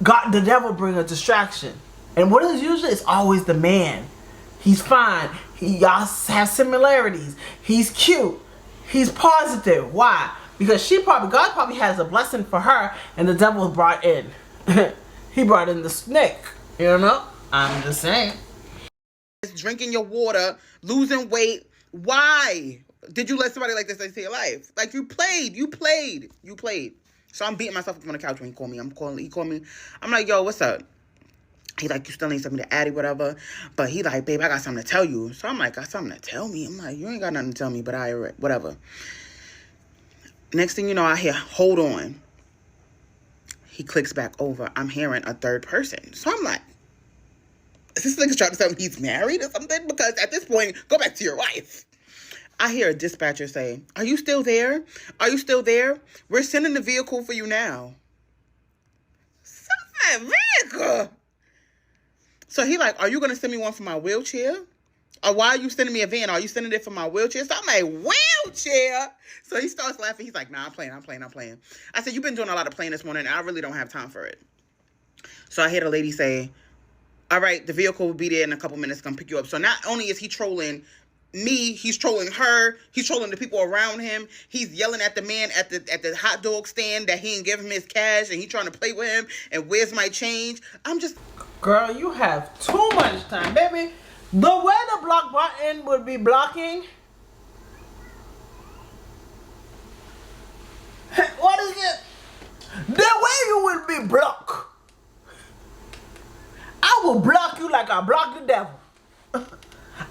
the devil bring a distraction. And what is usually, it's always the man. He's fine. Y'all have similarities. He's cute. He's positive. Why? Because God probably has a blessing for her, and the devil brought in. He brought in the snake. I'm just saying. Drinking your water, losing weight. Why did you let somebody like this into your life? Like, you played. So I'm beating myself up on the couch when he called me. He called me. I'm like, yo, what's up? He like, you still ain't sent me the Addy, whatever. But he like, babe, I got something to tell you. So I'm like, got something to tell me? I'm like, you ain't got nothing to tell me, but whatever. Next thing you know, I hear, hold on. He clicks back over. I'm hearing a third person. So I'm like, is this nigga trying to tell me he's married or something? Because at this point, go back to your wife. I hear a dispatcher say, are you still there? Are you still there? We're sending the vehicle for you now. Something vehicle. So he like, are you going to send me one for my wheelchair? Or why are you sending me a van? Are you sending it for my wheelchair? So I'm like, wheelchair? So he starts laughing. He's like, nah, I'm playing. I said, you've been doing a lot of playing this morning, and I really don't have time for it. So I hear the lady say, all right, the vehicle will be there in a couple minutes, going to pick you up. So not only is he trolling me, he's trolling her, he's trolling the people around him, he's yelling at the man at the hot dog stand that he didn't give him his cash, and he trying to play with him, and where's my change? I'm just... Girl, you have too much time, baby. The way the block button would be blocking... What is it? The way you will be blocked. I will block you like I block the devil.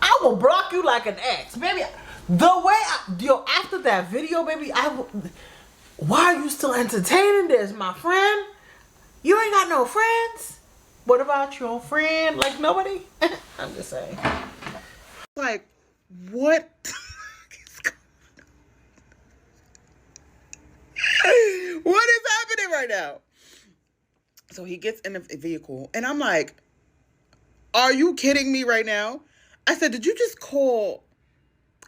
I will block you like an ex, baby. The way after that video, baby, why are you still entertaining this, my friend? You ain't got no friends. What about your friend? Like nobody? I'm just saying. Like, what? What is happening right now? So he gets in the vehicle, and I'm like, are you kidding me right now? I said, did you just call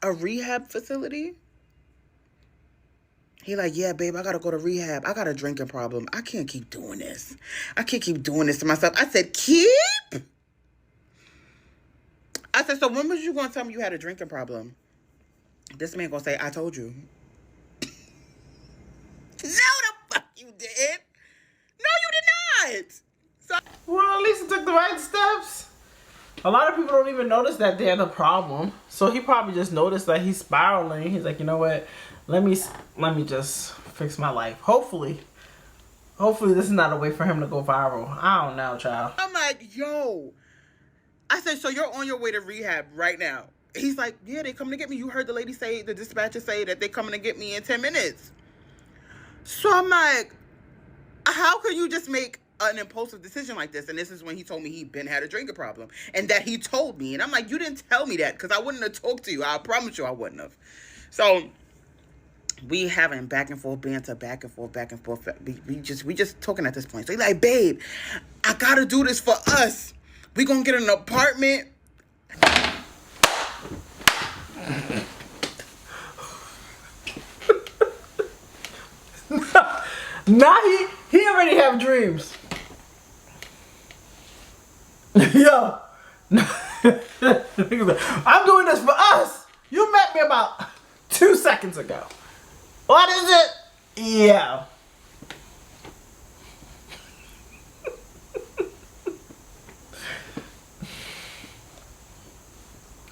a rehab facility? He like, yeah, babe, I gotta go to rehab. I got a drinking problem. I can't keep doing this. I can't keep doing this to myself. I said, keep? I said, so when was you gonna tell me you had a drinking problem? This man gonna say, I told you. No, the fuck you did. No, you did not. So, well, at least he took the right steps. A lot of people don't even notice that they're the problem. So he probably just noticed that he's spiraling. He's like, you know what? Let me just fix my life. Hopefully this is not a way for him to go viral. I don't know, child. I'm like, yo. I said, so you're on your way to rehab right now? He's like, yeah, they coming to get me. You heard the lady say, the dispatcher say that they coming to get me in 10 minutes. So I'm like, how could you just make an impulsive decision like this? And this is when he told me he'd been had a drinking problem. And that he told me. And I'm like, you didn't tell me that because I wouldn't have talked to you. I promise you I wouldn't have. So we having back and forth banter, back and forth. We just talking at this point. So he's like, babe, I gotta do this for us. We gonna get an apartment. Now he already have dreams. Yo. I'm doing this for us. You met me about 2 seconds ago. What is it? Yeah.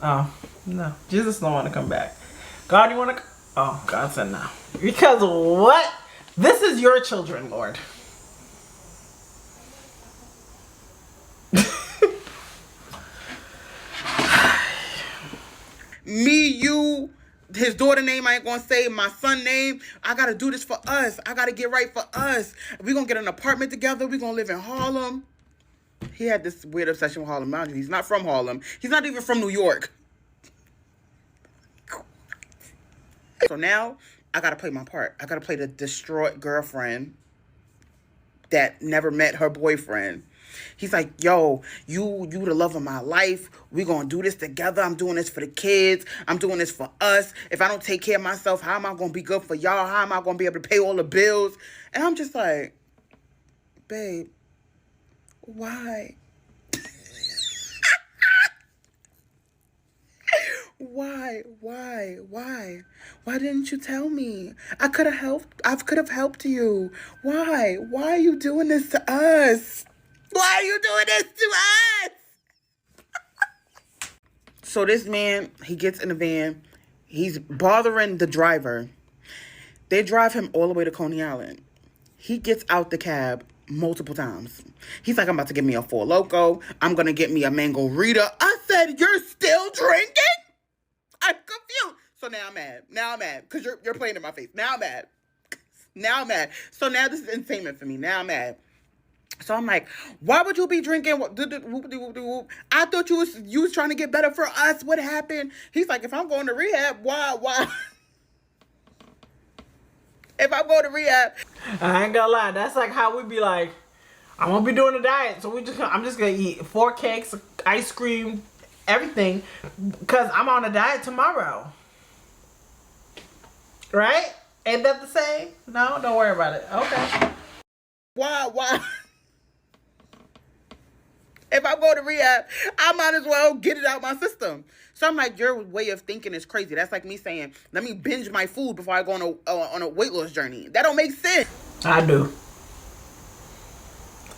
Oh, no. Jesus don't want to come back. God, you want to... Oh, God said no. Because what? This is your children, Lord. Me, you, his daughter name I ain't gonna say, my son name. I gotta do this for us. I gotta get right for us. We gonna get an apartment together. We gonna live in Harlem. He had this weird obsession with Harlem. Mind you, he's not from Harlem. He's not even from New York. So now I gotta play my part. I gotta play the distraught girlfriend that never met her boyfriend. He's like, yo, you the love of my life. We gonna do this together. I'm doing this for the kids. I'm doing this for us. If I don't take care of myself, how am I gonna be good for y'all? How am I gonna be able to pay all the bills? And I'm just like, babe, why? Why didn't you tell me? I could have helped you. Why are you doing this to us? Why are you doing this to us? So this man, he gets in the van. He's bothering the driver. They drive him all the way to Coney Island. He gets out the cab multiple times. He's like, I'm about to get me a Four Loko. I'm going to get me a Mango Rita. I said, you're still drinking? I'm confused. So now I'm mad. Because you're playing in my face. Now I'm mad. So now this is insanement for me. Now I'm mad. So I'm like, why would you be drinking? I thought you was trying to get better for us. What happened? He's like, if I'm going to rehab, why? If I'm going to rehab. I ain't gonna lie. That's like how we be like, I'm gonna be doing a diet. So I'm just gonna eat 4 cakes, ice cream, everything. Because I'm on a diet tomorrow. Right? Ain't that the same? No, don't worry about it. Okay. Why? If I'm going to rehab, I might as well get it out my system. So I'm like, your way of thinking is crazy. That's like me saying, let me binge my food before I go on a weight loss journey. That don't make sense. I do.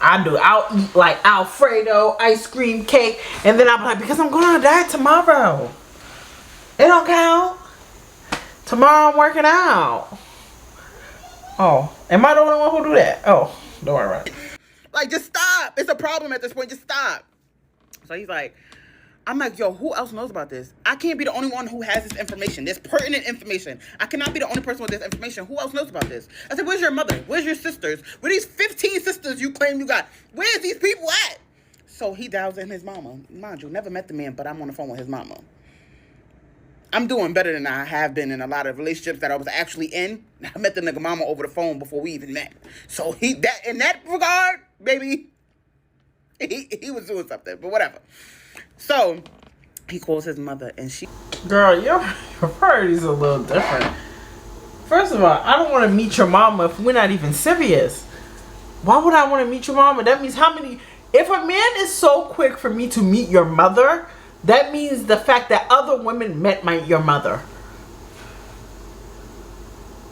I'll eat like Alfredo, ice cream, cake, and then I'm like, because I'm going on a diet tomorrow. It don't count. Tomorrow I'm working out. Oh, am I the only one who do that? Oh, don't worry about it. Like, just stop. It's a problem at this point. Just stop. So he's like, I'm like, yo, who else knows about this? I can't be the only one who has this information, this pertinent information. I cannot be the only person with this information. Who else knows about this? I said, where's your mother? Where's your sisters? Where these 15 sisters you claim you got? Where's these people at? So he dials in his mama. Mind you, never met the man, but I'm on the phone with his mama. I'm doing better than I have been in a lot of relationships that I was actually in. I met the nigga mama over the phone before we even met. So in that regard, baby, he was doing something, but whatever. So he calls his mother and she... Girl, your priorities are a little different. First of all, I don't want to meet your mama if we're not even serious. Why would I want to meet your mama? That means how many... If a man is so quick for me to meet your mother, that means the fact that other women met your mother.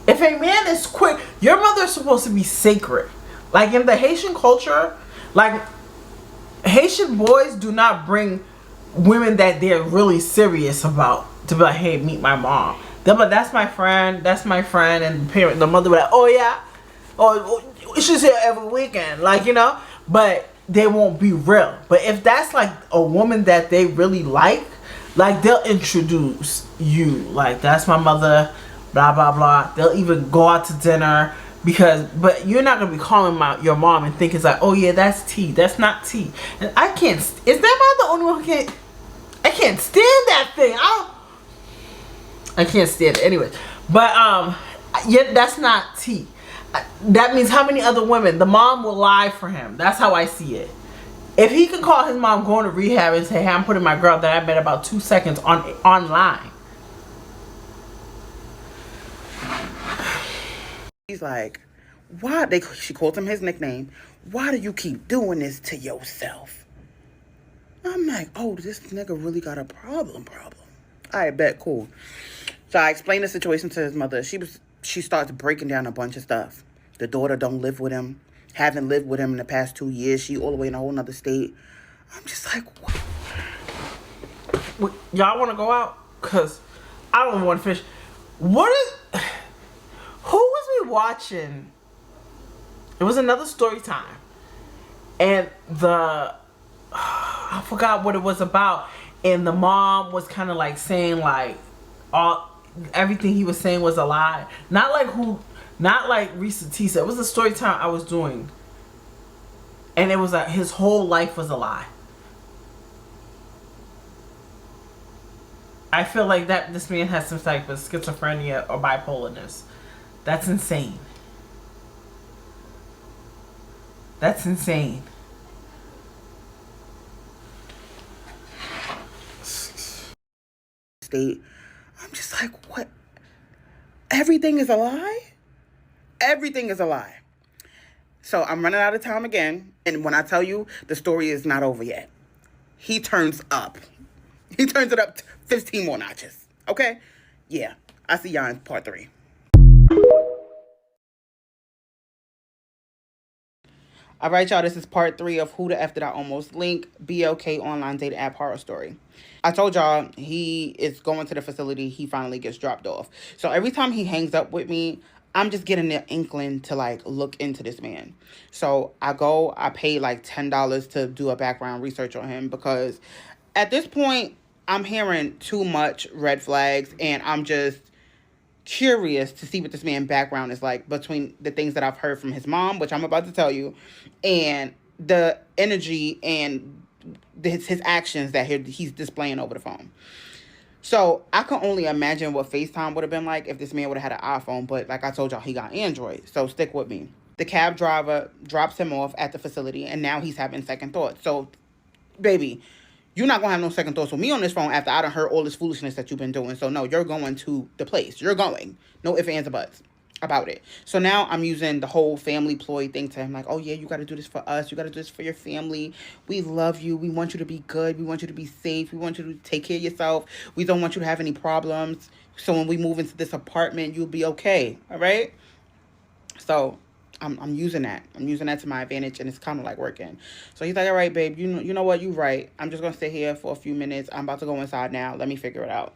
If a man is quick, your mother is supposed to be sacred. Like in the Haitian culture, like Haitian boys do not bring women that they're really serious about to be like, hey, meet my mom. They're like, that's my friend, and the mother will be like, oh yeah, oh she's here every weekend, like, you know, but they won't be real. But if that's like a woman that they really like they'll introduce you, like, that's my mother, blah blah blah. They'll even go out to dinner. But you're not gonna be calling your mom and think it's like, oh yeah, that's T. That's not T. And I can't. Is that my the only one who can't? I can't stand that thing. I can't stand it. Anyways, but yeah, that's not T. That means how many other women? The mom will lie for him. That's how I see it. If he can call his mom going to rehab and say, hey, I'm putting my girl that I met about 2 seconds online. He's like, why? She calls him his nickname. Why do you keep doing this to yourself? I'm like, oh, this nigga really got a problem. I bet, cool. So I explained the situation to his mother. She starts breaking down a bunch of stuff. The daughter don't live with him. Haven't lived with him in the past 2 years. She all the way in a whole nother state. I'm just like, what? Y'all want to go out? Because I don't want to finish. Who was we watching? It was another story time. And I forgot what it was about. And the mom was kind of like saying like everything he was saying was a lie. Not like Risa Tisa. It was a story time I was doing. And it was like his whole life was a lie. I feel like this man has some type of schizophrenia or bipolarness. That's insane. That's insane. State. I'm just like, what? Everything is a lie? Everything is a lie. So I'm running out of time again. And when I tell you, the story is not over yet. He turns up. He turns it up 15 more notches. Okay? Yeah. I'll see y'all in part 3. All right, y'all, this is part 3 of Who the F Did I Almost Link, BOK online dating app horror story. I told y'all he is going to the facility. He finally gets dropped off. So every time he hangs up with me, I'm just getting the inkling to, like, look into this man. So I pay like $10 to do a background research on him because at this point, I'm hearing too much red flags and I'm just curious to see what this man's background is like between the things that I've heard from his mom, which I'm about to tell you, and the energy and his actions that he's displaying over the phone. So I can only imagine what FaceTime would have been like if this man would have had an iPhone, but like I told y'all, he got Android, so stick with me. The cab driver drops him off at the facility, and now he's having second thoughts. So, baby, you're not going to have no second thoughts with me on this phone after I done heard all this foolishness that you've been doing. So, no, you're going to the place. You're going. No ifs, ands, or buts about it. So now I'm using the whole family ploy thing to him. Like, oh, yeah, you got to do this for us. You got to do this for your family. We love you. We want you to be good. We want you to be safe. We want you to take care of yourself. We don't want you to have any problems. So when we move into this apartment, you'll be okay. All right? So I'm using that. I'm using that to my advantage, and it's kind of like working. So he's like, all right, babe, you know what? You're right. I'm just going to sit here for a few minutes. I'm about to go inside now. Let me figure it out.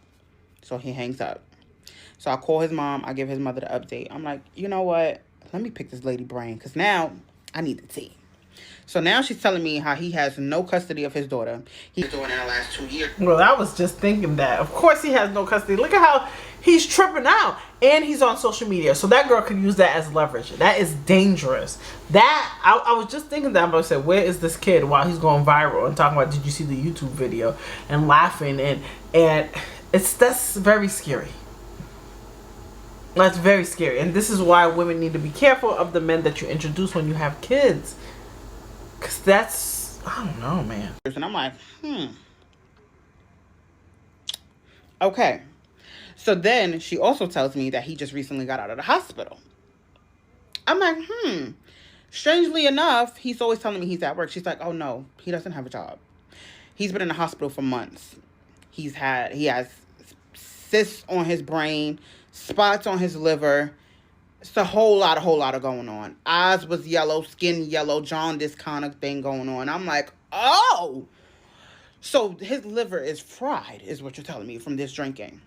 So he hangs up. So I call his mom. I give his mother the update. I'm like, you know what? Let me pick this lady brain because now I need the tea. So now she's telling me how he has no custody of his daughter. He's doing in the last 2 years. Well, I was just thinking that. Of course he has no custody. Look at how he's tripping out. And he's on social media. So that girl could use that as leverage. That is dangerous. I was just thinking that. I'm about to say, where is this kid while he's going viral and talking about, did you see the YouTube video? And laughing. And that's very scary. That's very scary. And this is why women need to be careful of the men that you introduce when you have kids. Because that's, I don't know, man. And I'm like, Okay. So then she also tells me that he just recently got out of the hospital. I'm like, Strangely enough, he's always telling me he's at work. She's like, oh no, he doesn't have a job. He's been in the hospital for months. He has cysts on his brain, spots on his liver. It's a whole lot of going on. Eyes was yellow, skin yellow, jaundice kind of thing going on. I'm like, oh, So his liver is fried, is what you're telling me, from this drinking.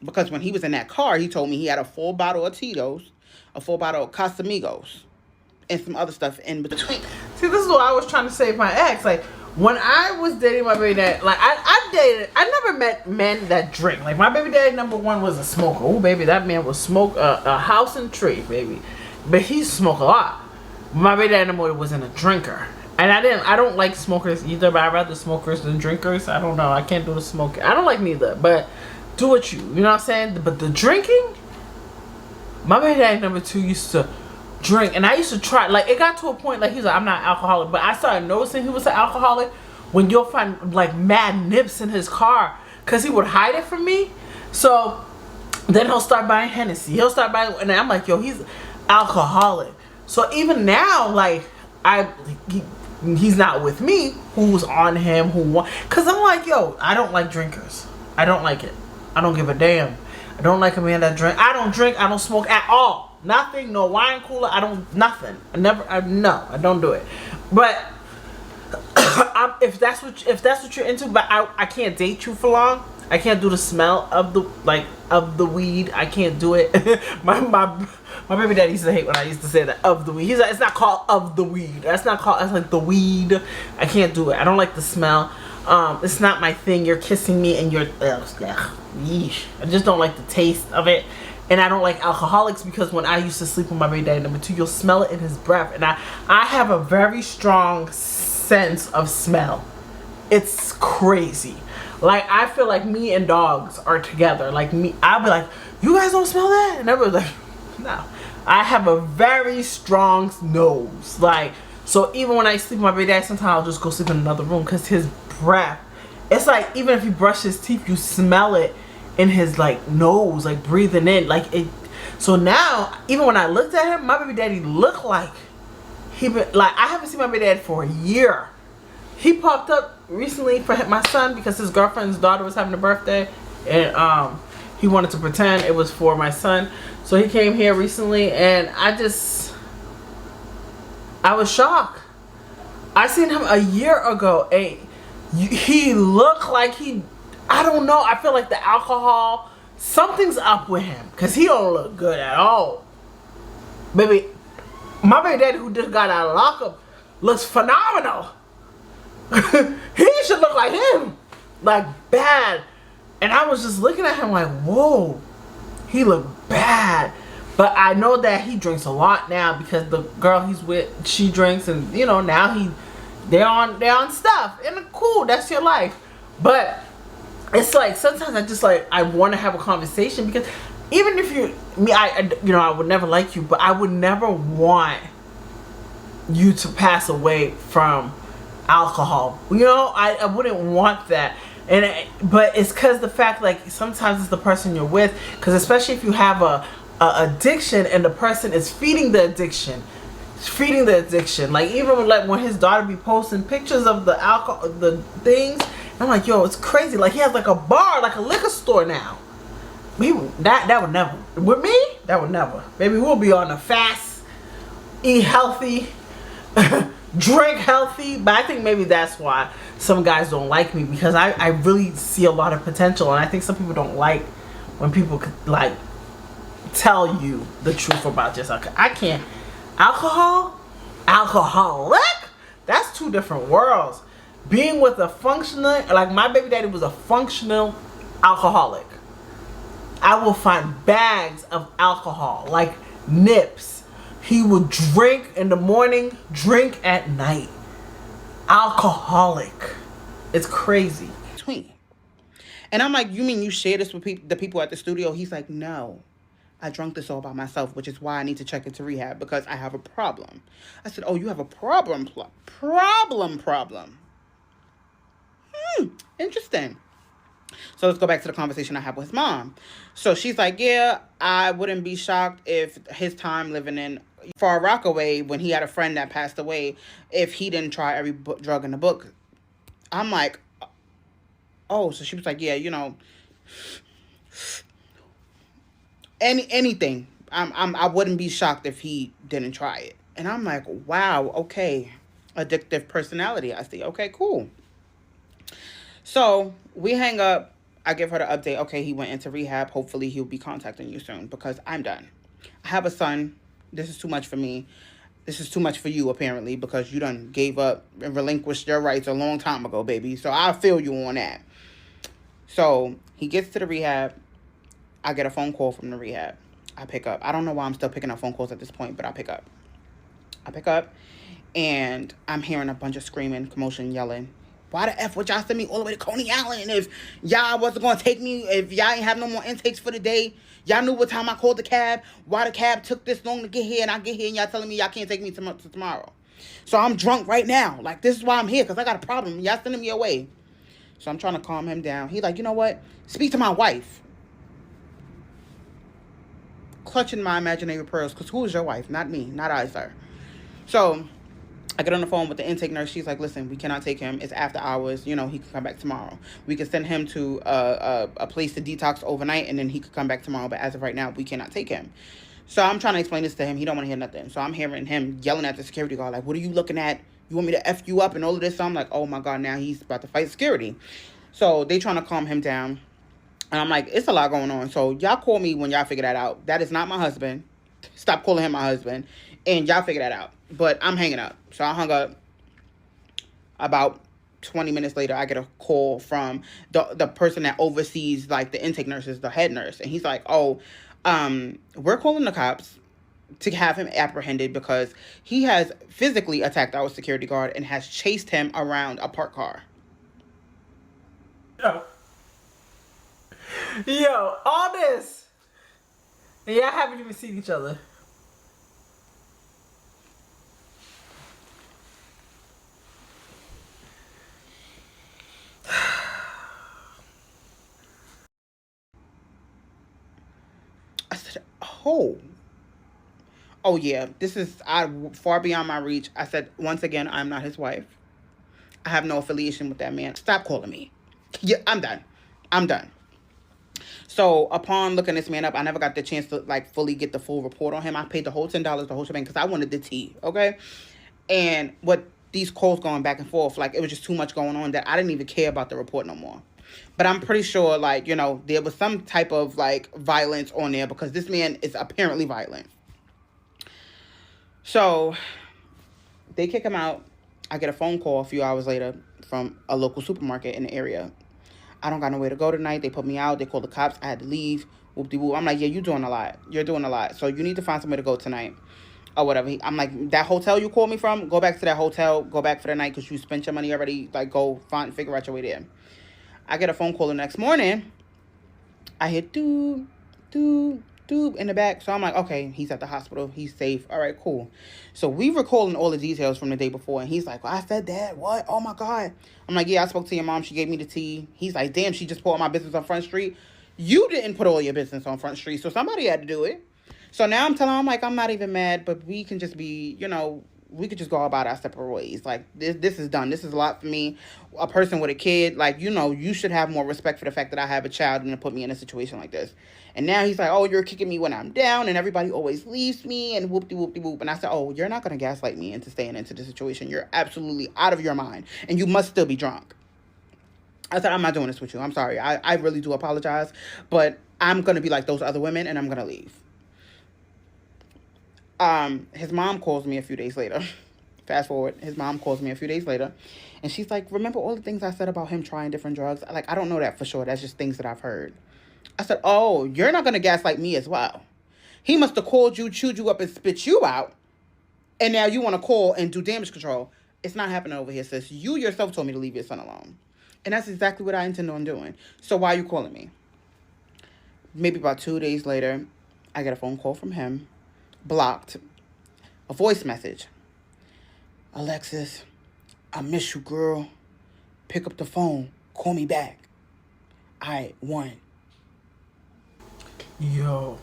Because when he was in that car, he told me he had a full bottle of Tito's, a full bottle of Casamigos, and some other stuff in between. See, this is what I was trying to say with my ex. Like, when I was dating my baby dad, like, I never met men that drink. Like, my baby daddy number one was a smoker. Oh, baby, that man would smoke a house and tree, baby. But he smoked a lot. My baby daddy number one wasn't a drinker. And I don't like smokers either, but I'd rather smokers than drinkers. I don't know. I can't do the smoking. I don't like neither, but do what you know what I'm saying? But the drinking, my baby daddy number two used to drink, and I used to try. Like, it got to a point, like, he's like, I'm not alcoholic, but I started noticing he was an alcoholic when you'll find like mad nips in his car, because he would hide it from me. So then he'll start buying Hennessy, he'll start buying, and I'm like, yo, he's alcoholic. So even now, like, he's not with me, who's on him, because I'm like, yo, I don't like drinkers. I don't like it. I don't give a damn. I don't like a man that drink. I don't drink. I don't smoke at all. Nothing. No wine cooler. I don't. Nothing. No. I don't do it. But if that's what you're into, but I can't date you for long. I can't do the smell of the weed. I can't do it. my baby daddy used to hate when I used to say that, of the weed. He's like, it's not called of the weed. That's not called. It's like the weed. I can't do it. I don't like the smell. It's not my thing. You're kissing me and you're yeesh. I just don't like the taste of it. And I don't like alcoholics, because when I used to sleep with my baby daddy number two, you'll smell it in his breath. And I have a very strong sense of smell. It's crazy. Like, I feel like me and dogs are together. Like, me, I'll be like, you guys don't smell that? And everybody's like, no. I have a very strong nose. Like, so even when I sleep with my baby daddy, sometimes I'll just go sleep in another room, because his breath, it's like, even if he brushes his teeth, you smell it in his like nose, like breathing in, like it. So now, even when I looked at him, my baby daddy looked like I haven't seen my baby daddy for a year. He popped up recently for my son, because his girlfriend's daughter was having a birthday, and he wanted to pretend it was for my son. So he came here recently, and I was shocked. I seen him a year ago, and he looked like I don't know. I feel like the alcohol, something's up with him, because he don't look good at all. Baby, my baby daddy, who just got out of lockup, looks phenomenal. He should look like him, like bad. And I was just looking at him like, whoa, he looked bad. But I know that he drinks a lot now, because the girl he's with, she drinks, and you know, now they're on stuff, and cool, that's your life. But it's like, sometimes I just like, I want to have a conversation, because even if I would never like you, but I would never want you to pass away from alcohol. You know, I wouldn't want that. But it's because the fact, like, sometimes it's the person you're with, because especially if you have a addiction and the person is feeding the addiction. Like, even like when his daughter be posting pictures of the alcohol, the things, I'm like, yo, it's crazy. Like, he has like a bar, like a liquor store now. That would never. With me, that would never. Maybe we'll be on a fast, eat healthy, drink healthy. But I think maybe that's why some guys don't like me, because I really see a lot of potential, and I think some people don't like when people could like tell you the truth about yourself. I can't. Alcoholic? That's two different worlds. Being with a functional, like my baby daddy was a functional alcoholic. I will find bags of alcohol, like nips. He would drink in the morning, drink at night. Alcoholic. It's crazy. And I'm like, you mean you share this with the people at the studio? He's like, no. I drank this all by myself, which is why I need to check into rehab, because I have a problem. I said, oh, you have a problem. Interesting. So let's go back to the conversation I had with his mom. So she's like, yeah, I wouldn't be shocked if his time living in Far Rockaway, when he had a friend that passed away, if he didn't try every drug in the book. I'm like, oh, so she was like, yeah, you know, anything. I wouldn't be shocked if he didn't try it. And I'm like, wow, okay. Addictive personality. I see. Okay, cool. So we hang up. I give her the update. Okay, he went into rehab. Hopefully he'll be contacting you soon because I'm done. I have a son. This is too much for me. This is too much for you, apparently, because you done gave up and relinquished your rights a long time ago, baby. So I feel you on that. So he gets to the rehab. I get a phone call from the rehab. I pick up. I don't know why I'm still picking up phone calls at this point, but I pick up. And I'm hearing a bunch of screaming, commotion, yelling. Why the F would y'all send me all the way to Coney Island if y'all wasn't going to take me, if y'all ain't have no more intakes for the day? Y'all knew what time I called the cab, why the cab took this long to get here, and I get here and y'all telling me y'all can't take me to tomorrow. So I'm drunk right now. Like, this is why I'm here, because I got a problem. Y'all sending me away. So I'm trying to calm him down. He's like, you know what? Speak to my wife. Clutching my imaginary pearls, because who is your wife? Not me. Not I, sir. So I get on the phone with the intake nurse. She's like, listen, we cannot take him. It's after hours. You know, he can come back tomorrow. We can send him to a place to detox overnight, and then he could come back tomorrow. But as of right now, we cannot take him. So I'm trying to explain this to him. He don't want to hear nothing. So I'm hearing him yelling at the security guard, like, what are you looking at? You want me to F you up and all of this? So I'm like, oh, my God, now he's about to fight security. So they trying to calm him down. And I'm like, it's a lot going on. So y'all call me when y'all figure that out. That is not my husband. Stop calling him my husband. And y'all figure that out. But I'm hanging up. So I hung up. About 20 minutes later, I get a call from the person that oversees, like, the intake nurses, the head nurse. And he's like, oh, we're calling the cops to have him apprehended because he has physically attacked our security guard and has chased him around a parked car. Yo, all this. And y'all haven't even seen each other. I said, oh yeah, this is far beyond my reach. I said, once again, I'm not his wife. I have no affiliation with that man. Stop calling me. Yeah, I'm done. So upon looking this man up, I never got the chance to, like, fully get the full report on him. I paid the whole $10, the whole shebang, because I wanted the tea, okay? And what these calls going back and forth, like, it was just too much going on that I didn't even care about the report no more. But I'm pretty sure, like, you know, there was some type of, like, violence on there because this man is apparently violent. So they kick him out. I get a phone call a few hours later from a local supermarket in the area. I don't got nowhere to go tonight. They put me out. They called the cops. I had to leave. Whoop-de-whoop. I'm like, yeah, you're doing a lot. You're doing a lot. So you need to find somewhere to go tonight or whatever. I'm like, that hotel you called me from, go back to that hotel. Go back for the night because you spent your money already. Like, go figure out your way there. I get a phone call the next morning. I hear doop, doop, doop in the back. So I'm like, okay, he's at the hospital. He's safe. All right, cool. So we recalling all the details from the day before. And he's like, well, I said that. What? Oh, my God. I'm like, yeah, I spoke to your mom. She gave me the tea. He's like, damn, she just put all my business on Front Street. You didn't put all your business on Front Street. So somebody had to do it. So now I'm telling him, like, I'm not even mad, but we can just be, you know, we could just go about our separate ways. Like, this is done. This is a lot for me. A person with a kid, like, you know, you should have more respect for the fact that I have a child than to put me in a situation like this. And now he's like, oh, you're kicking me when I'm down, and everybody always leaves me, and whoop-de-whoop-de-whoop. And I said, oh, you're not going to gaslight me into staying into the situation. You're absolutely out of your mind, and you must still be drunk. I said, I'm not doing this with you. I'm sorry. I really do apologize, but I'm going to be like those other women, and I'm going to leave. His mom calls me a few days later. Fast forward, his mom calls me a few days later, and she's like, remember all the things I said about him trying different drugs? Like, I don't know that for sure. That's just things that I've heard. I said, oh, you're not going to gaslight me as well. He must have called you, chewed you up, and spit you out, and now you want to call and do damage control. It's not happening over here, sis. You yourself told me to leave your son alone. And that's exactly what I intend on doing. So why are you calling me? Maybe about 2 days later, I get a phone call from him. Blocked. A voice message. Alexis, I miss you, girl. Pick up the phone. Call me back. I won. Yo.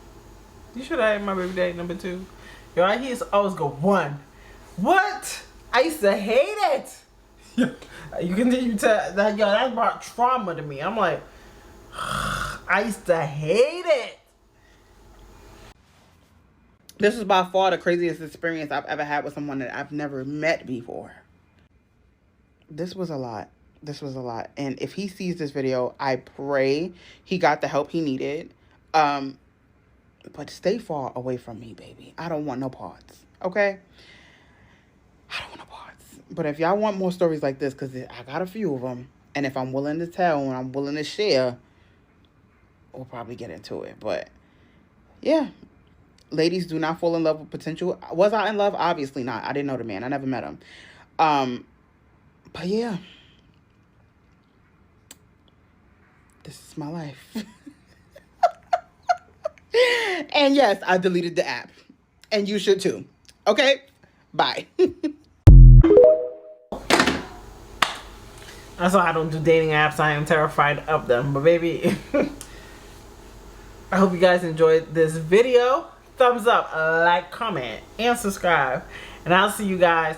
You should have had my baby daddy number 2. Yo, I used to always go 1. What? I used to hate it. You continue to that. Yo, that brought trauma to me. I'm like, I used to hate it. This is by far the craziest experience I've ever had with someone that I've never met before. This was a lot. This was a lot. And if he sees this video, I pray he got the help he needed. But stay far away from me, baby. I don't want no parts. Okay? I don't want no parts. But if y'all want more stories like this, because I got a few of them, and if I'm willing to tell and I'm willing to share, we'll probably get into it. But yeah, ladies, do not fall in love with potential. Was I in love? Obviously not. I didn't know the man. I never met him. But yeah, this is my life. And yes, I deleted the app. And you should too. Okay? Bye. That's why I don't do dating apps. I am terrified of them. But baby, I hope you guys enjoyed this video. Thumbs up, like, comment, and subscribe. And I'll see you guys